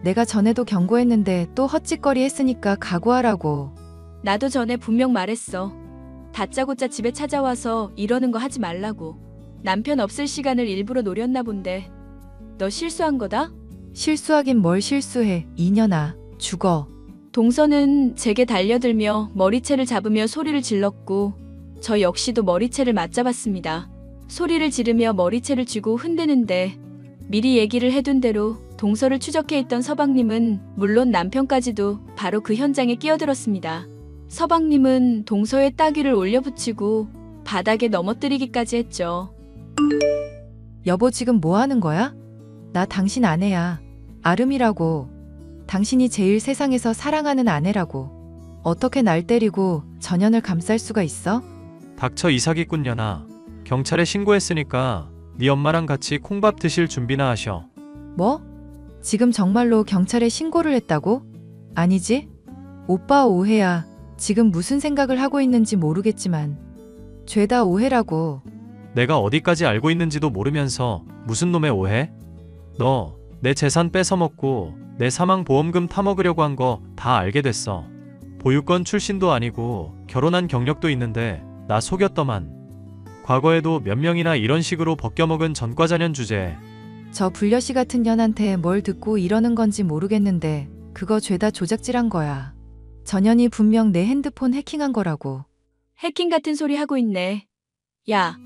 내가 전에도 경고했는데 또 헛짓거리 했으니까 각오하라고. 나도 전에 분명 말했어. 다짜고짜 집에 찾아와서 이러는 거 하지 말라고. 남편 없을 시간을 일부러 노렸나 본데. 너 실수한 거다? 실수하긴 뭘 실수해. 이년아. 죽어. 동서는 제게 달려들며 머리채를 잡으며 소리를 질렀고 저 역시도 머리채를 맞잡았습니다. 소리를 지르며 머리채를 쥐고 흔드는데 미리 얘기를 해둔 대로 동서를 추적해 있던 서방님은 물론 남편까지도 바로 그 현장에 끼어들었습니다. 서방님은 동서의 따귀를 올려붙이고 바닥에 넘어뜨리기까지 했죠. 여보 지금 뭐 하는 거야? 나 당신 아내야. 아름이라고. 당신이 제일 세상에서 사랑하는 아내라고. 어떻게 날 때리고 전연을 감쌀 수가 있어? 닥쳐 이 사기꾼년아. 경찰에 신고했으니까 네 엄마랑 같이 콩밥 드실 준비나 하셔. 뭐? 지금 정말로 경찰에 신고를 했다고? 아니지? 오빠 오해야. 지금 무슨 생각을 하고 있는지 모르겠지만 죄다 오해라고. 내가 어디까지 알고 있는지도 모르면서 무슨 놈의 오해? 너 내 재산 뺏어먹고 내 사망보험금 타먹으려고 한 거 다 알게 됐어. 보육권 출신도 아니고 결혼한 경력도 있는데 나 속였더만. 과거에도 몇 명이나 이런 식으로 벗겨먹은 전과자년 주제에. 저 불려시 같은 년한테 뭘 듣고 이러는 건지 모르겠는데 그거 죄다 조작질한 거야. 전연이 분명 내 핸드폰 해킹한 거라고. 해킹 같은 소리 하고 있네. 야,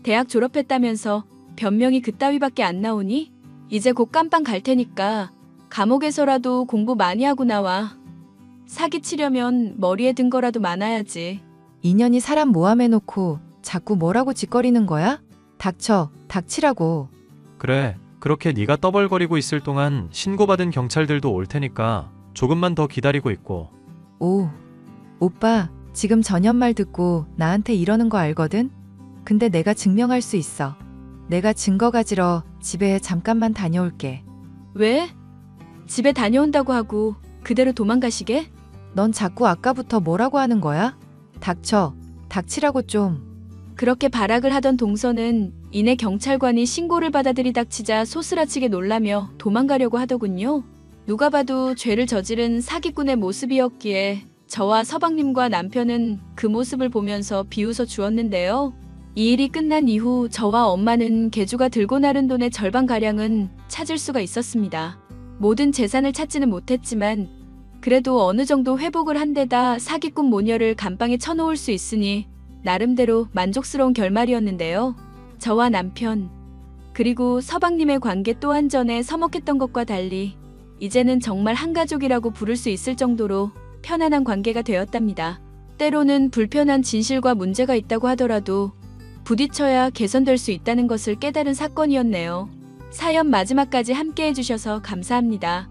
대학 졸업했다면서 변명이 그따위밖에 안 나오니? 이제 곧 깜빵 갈 테니까 감옥에서라도 공부 많이 하고 나와. 사기치려면 머리에 든 거라도 많아야지. 인연이 사람 모함해놓고 자꾸 뭐라고 짓거리는 거야? 닥쳐, 닥치라고. 그래, 그렇게 네가 떠벌거리고 있을 동안 신고받은 경찰들도 올 테니까 조금만 더 기다리고 있고. 오, 오빠 지금 전연 말 듣고 나한테 이러는 거 알거든? 근데 내가 증명할 수 있어. 내가 증거 가지러 집에 잠깐만 다녀올게. 왜? 집에 다녀온다고 하고 그대로 도망가시게? 넌 자꾸 아까부터 뭐라고 하는 거야? 닥쳐, 닥치라고 좀. 그렇게 발악을 하던 동서는 이내 경찰관이 신고를 받아들이닥치자 소스라치게 놀라며 도망가려고 하더군요. 누가 봐도 죄를 저지른 사기꾼의 모습이었기에 저와 서방님과 남편은 그 모습을 보면서 비웃어 주었는데요. 이 일이 끝난 이후 저와 엄마는 개주가 들고 나른 돈의 절반가량은 찾을 수가 있었습니다. 모든 재산을 찾지는 못했지만 그래도 어느 정도 회복을 한 데다 사기꾼 모녀를 감방에 쳐놓을 수 있으니 나름대로 만족스러운 결말이었는데요. 저와 남편 그리고 서방님의 관계 또한 전에 서먹했던 것과 달리 이제는 정말 한 가족이라고 부를 수 있을 정도로 편안한 관계가 되었답니다. 때로는 불편한 진실과 문제가 있다고 하더라도 부딪혀야 개선될 수 있다는 것을 깨달은 사건이었네요. 사연 마지막까지 함께 해주셔서 감사합니다.